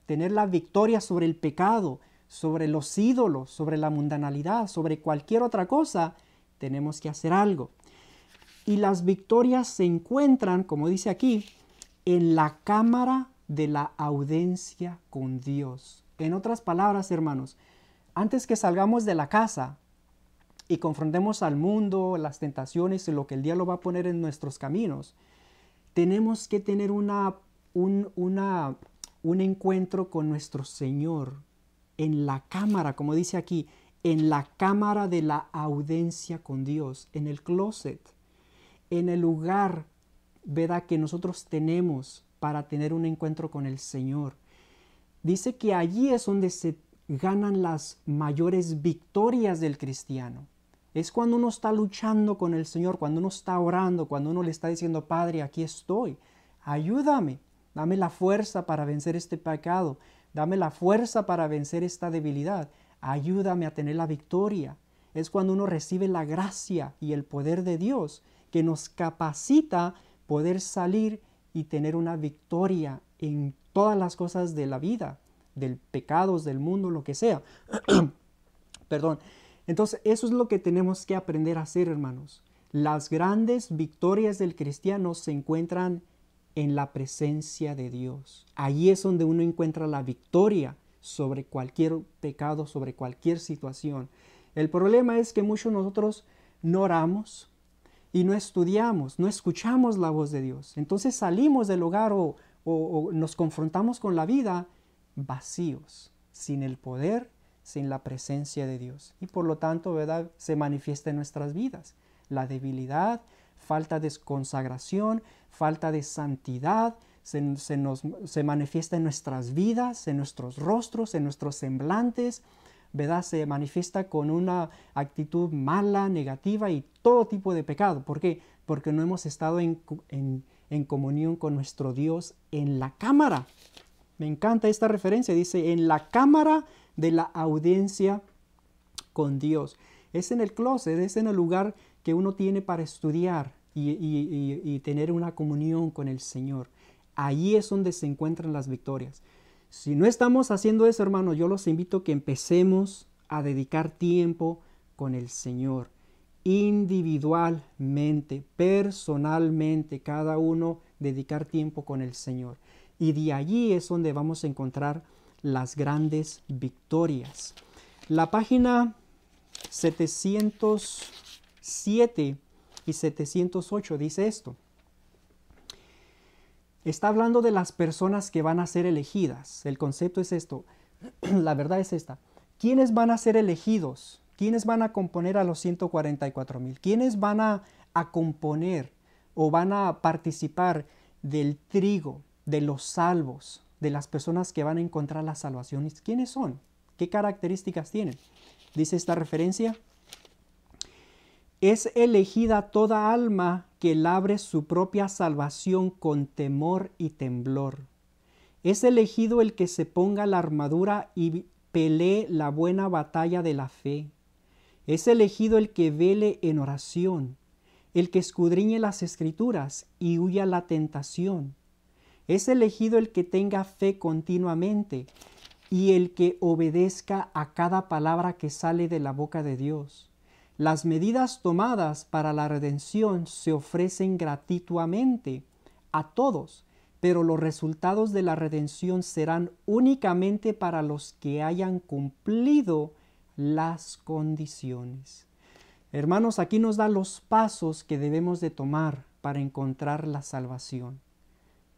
tener la victoria sobre el pecado, sobre los ídolos, sobre la mundanalidad, sobre cualquier otra cosa, tenemos que hacer algo. Y las victorias se encuentran, como dice aquí, en la cámara de la audiencia con Dios. En otras palabras, hermanos, antes que salgamos de la casa y confrontemos al mundo, las tentaciones y lo que el diablo va a poner en nuestros caminos, tenemos que tener un encuentro con nuestro Señor en la cámara, como dice aquí, en la cámara de la audiencia con Dios, en el closet, en el lugar, ¿verdad?, que nosotros tenemos para tener un encuentro con el Señor. Dice que allí es donde se ganan las mayores victorias del cristiano. Es cuando uno está luchando con el Señor, cuando uno está orando, cuando uno le está diciendo, Padre, aquí estoy, ayúdame, dame la fuerza para vencer este pecado, dame la fuerza para vencer esta debilidad, ayúdame a tener la victoria. Es cuando uno recibe la gracia y el poder de Dios que nos capacita poder salir y tener una victoria en todas las cosas de la vida, del pecados, del mundo, lo que sea. Perdón. Entonces, eso es lo que tenemos que aprender a hacer, hermanos. Las grandes victorias del cristiano se encuentran en la presencia de Dios. Allí es donde uno encuentra la victoria sobre cualquier pecado, sobre cualquier situación. El problema es que muchos de nosotros no oramos y no estudiamos, no escuchamos la voz de Dios. Entonces salimos del hogar o nos confrontamos con la vida vacíos, sin el poder, sin la presencia de Dios. Y por lo tanto, ¿verdad?, se manifiesta en nuestras vidas la debilidad, falta de consagración, falta de santidad, se manifiesta en nuestras vidas, en nuestros rostros, en nuestros semblantes, ¿verdad? Se manifiesta con una actitud mala, negativa y todo tipo de pecado. ¿Por qué? Porque no hemos estado en comunión con nuestro Dios en la cámara. Me encanta esta referencia, dice, en la cámara de la audiencia con Dios. Es en el closet, es en el lugar que uno tiene para estudiar y tener una comunión con el Señor. Allí es donde se encuentran las victorias. Si no estamos haciendo eso, hermanos, yo los invito a que empecemos a dedicar tiempo con el Señor. Individualmente, personalmente, cada uno dedicar tiempo con el Señor. Y de allí es donde vamos a encontrar las grandes victorias. La página 707 y 708 dice esto. Está hablando de las personas que van a ser elegidas. El concepto es esto. La verdad es esta. ¿Quiénes van a ser elegidos? ¿Quiénes van a componer a los 144,000? ¿Quiénes van a componer o van a participar del trigo de los salvos, de las personas que van a encontrar la salvación? ¿Quiénes son? ¿Qué características tienen? Dice esta referencia. Es elegida toda alma que labre su propia salvación con temor y temblor. Es elegido el que se ponga la armadura y pelee la buena batalla de la fe. Es elegido el que vele en oración, el que escudriñe las escrituras y huya la tentación. Es elegido el que tenga fe continuamente y el que obedezca a cada palabra que sale de la boca de Dios. Las medidas tomadas para la redención se ofrecen gratuitamente a todos, pero los resultados de la redención serán únicamente para los que hayan cumplido las condiciones. Hermanos, aquí nos da los pasos que debemos de tomar para encontrar la salvación.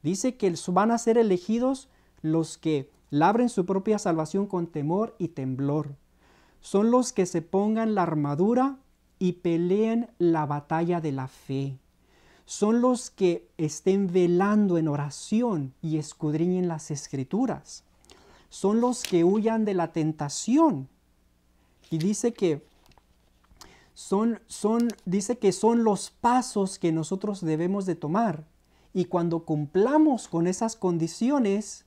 Dice que van a ser elegidos los que labren su propia salvación con temor y temblor. Son los que se pongan la armadura y peleen la batalla de la fe. Son los que estén velando en oración y escudriñen las escrituras. Son los que huyan de la tentación. Y dice que son los pasos que nosotros debemos de tomar. Y cuando cumplamos con esas condiciones,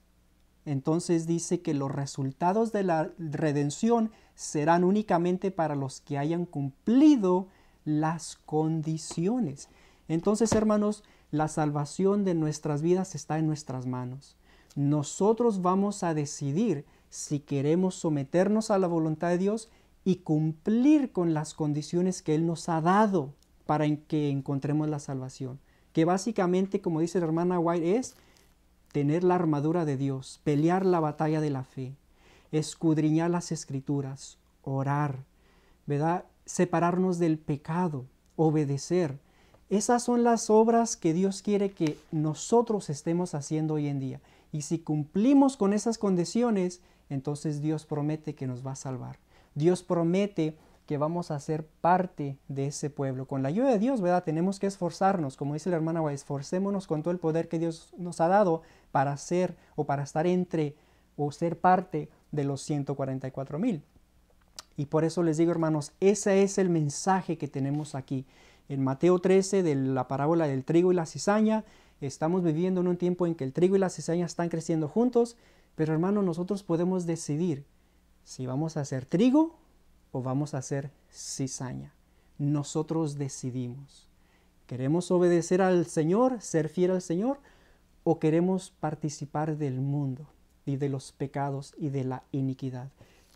entonces dice que los resultados de la redención serán únicamente para los que hayan cumplido las condiciones. Entonces, hermanos, la salvación de nuestras vidas está en nuestras manos. Nosotros vamos a decidir si queremos someternos a la voluntad de Dios y cumplir con las condiciones que Él nos ha dado para que encontremos la salvación. Que básicamente, como dice la hermana White, es tener la armadura de Dios, pelear la batalla de la fe, escudriñar las escrituras, orar, ¿verdad? Separarnos del pecado, obedecer. Esas son las obras que Dios quiere que nosotros estemos haciendo hoy en día. Y si cumplimos con esas condiciones, entonces Dios promete que nos va a salvar. Dios promete que vamos a ser parte de ese pueblo. Con la ayuda de Dios, ¿verdad? Tenemos que esforzarnos, como dice la hermana White, esforcémonos con todo el poder que Dios nos ha dado para ser o para estar entre o ser parte de los 144,000. Y por eso les digo, hermanos, ese es el mensaje que tenemos aquí. En Mateo 13, de la parábola del trigo y la cizaña, estamos viviendo en un tiempo en que el trigo y la cizaña están creciendo juntos, pero hermanos, nosotros podemos decidir si vamos a hacer trigo o vamos a hacer cizaña. Nosotros decidimos. ¿Queremos obedecer al Señor, ser fiel al Señor, o queremos participar del mundo y de los pecados y de la iniquidad?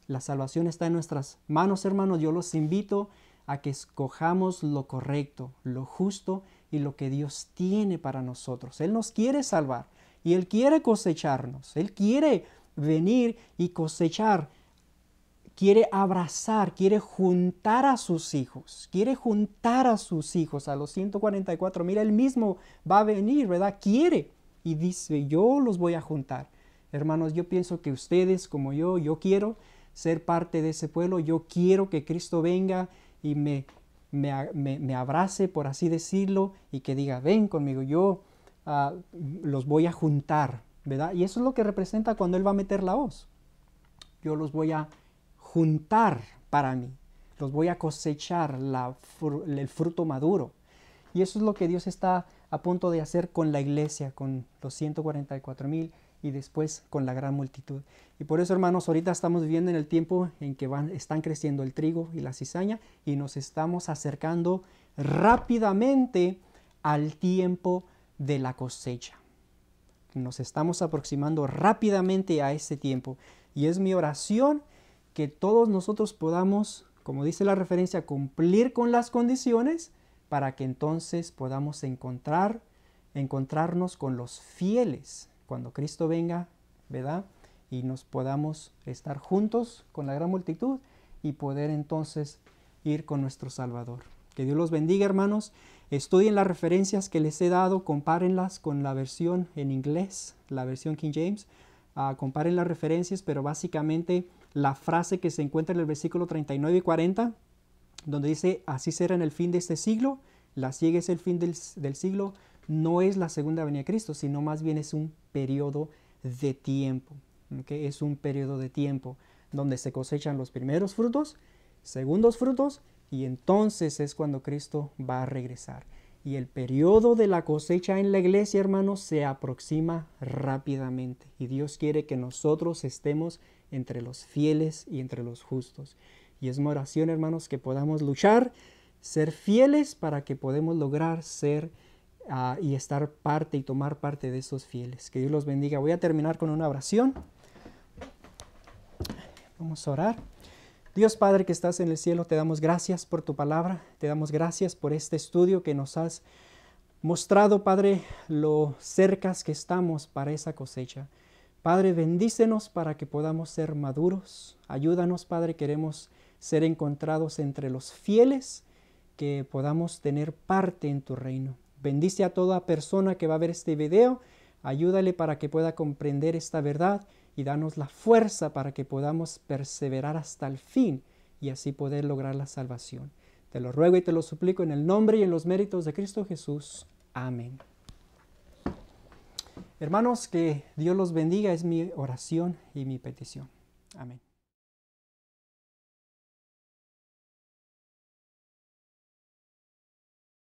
La salvación está en nuestras manos, hermanos. Yo los invito a que escojamos lo correcto, lo justo y lo que Dios tiene para nosotros. Él nos quiere salvar y Él quiere cosecharnos. Él quiere venir y cosechar. Quiere abrazar, quiere juntar a sus hijos, a los 144,000. Él mismo va a venir, ¿verdad? Quiere y dice, yo los voy a juntar. Hermanos, yo pienso que ustedes como yo quiero ser parte de ese pueblo. Yo quiero que Cristo venga y me abrace, por así decirlo, y que diga, ven conmigo, yo los voy a juntar, ¿verdad? Y eso es lo que representa cuando Él va a meter la hoz. Yo los voy a juntar para mí, los voy a cosechar el fruto maduro. Y eso es lo que Dios está a punto de hacer con la iglesia, con los 144,000 y después con la gran multitud. Y por eso, hermanos, ahorita estamos viviendo en el tiempo en que están creciendo el trigo y la cizaña y nos estamos acercando rápidamente al tiempo de la cosecha. Nos estamos aproximando rápidamente a ese tiempo. Y es mi oración que todos nosotros podamos, como dice la referencia, cumplir con las condiciones para que entonces podamos encontrarnos con los fieles cuando Cristo venga, ¿verdad? Y nos podamos estar juntos con la gran multitud y poder entonces ir con nuestro Salvador. Que Dios los bendiga, hermanos. Estudien las referencias que les he dado, compárenlas con la versión en inglés, la versión King James. Comparen las referencias, pero básicamente la frase que se encuentra en el versículo 39 y 40, donde dice, así será en el fin de este siglo, la ciega es el fin del siglo, no es la segunda venida de Cristo, sino más bien es un periodo de tiempo. ¿Okay? Es un periodo de tiempo donde se cosechan los primeros frutos, segundos frutos y entonces es cuando Cristo va a regresar. Y el periodo de la cosecha en la iglesia, hermanos, se aproxima rápidamente. Y Dios quiere que nosotros estemos entre los fieles y entre los justos. Y es mi oración, hermanos, que podamos luchar, ser fieles para que podamos lograr ser y estar parte y tomar parte de esos fieles. Que Dios los bendiga. Voy a terminar con una oración. Vamos a orar. Dios Padre que estás en el cielo, te damos gracias por tu palabra, te damos gracias por este estudio que nos has mostrado, Padre, lo cercas que estamos para esa cosecha. Padre, bendícenos para que podamos ser maduros. Ayúdanos, Padre, queremos ser encontrados entre los fieles, que podamos tener parte en tu reino. Bendice a toda persona que va a ver este video. Ayúdale para que pueda comprender esta verdad y danos la fuerza para que podamos perseverar hasta el fin y así poder lograr la salvación. Te lo ruego y te lo suplico en el nombre y en los méritos de Cristo Jesús. Amén. Hermanos, que Dios los bendiga, es mi oración y mi petición. Amén.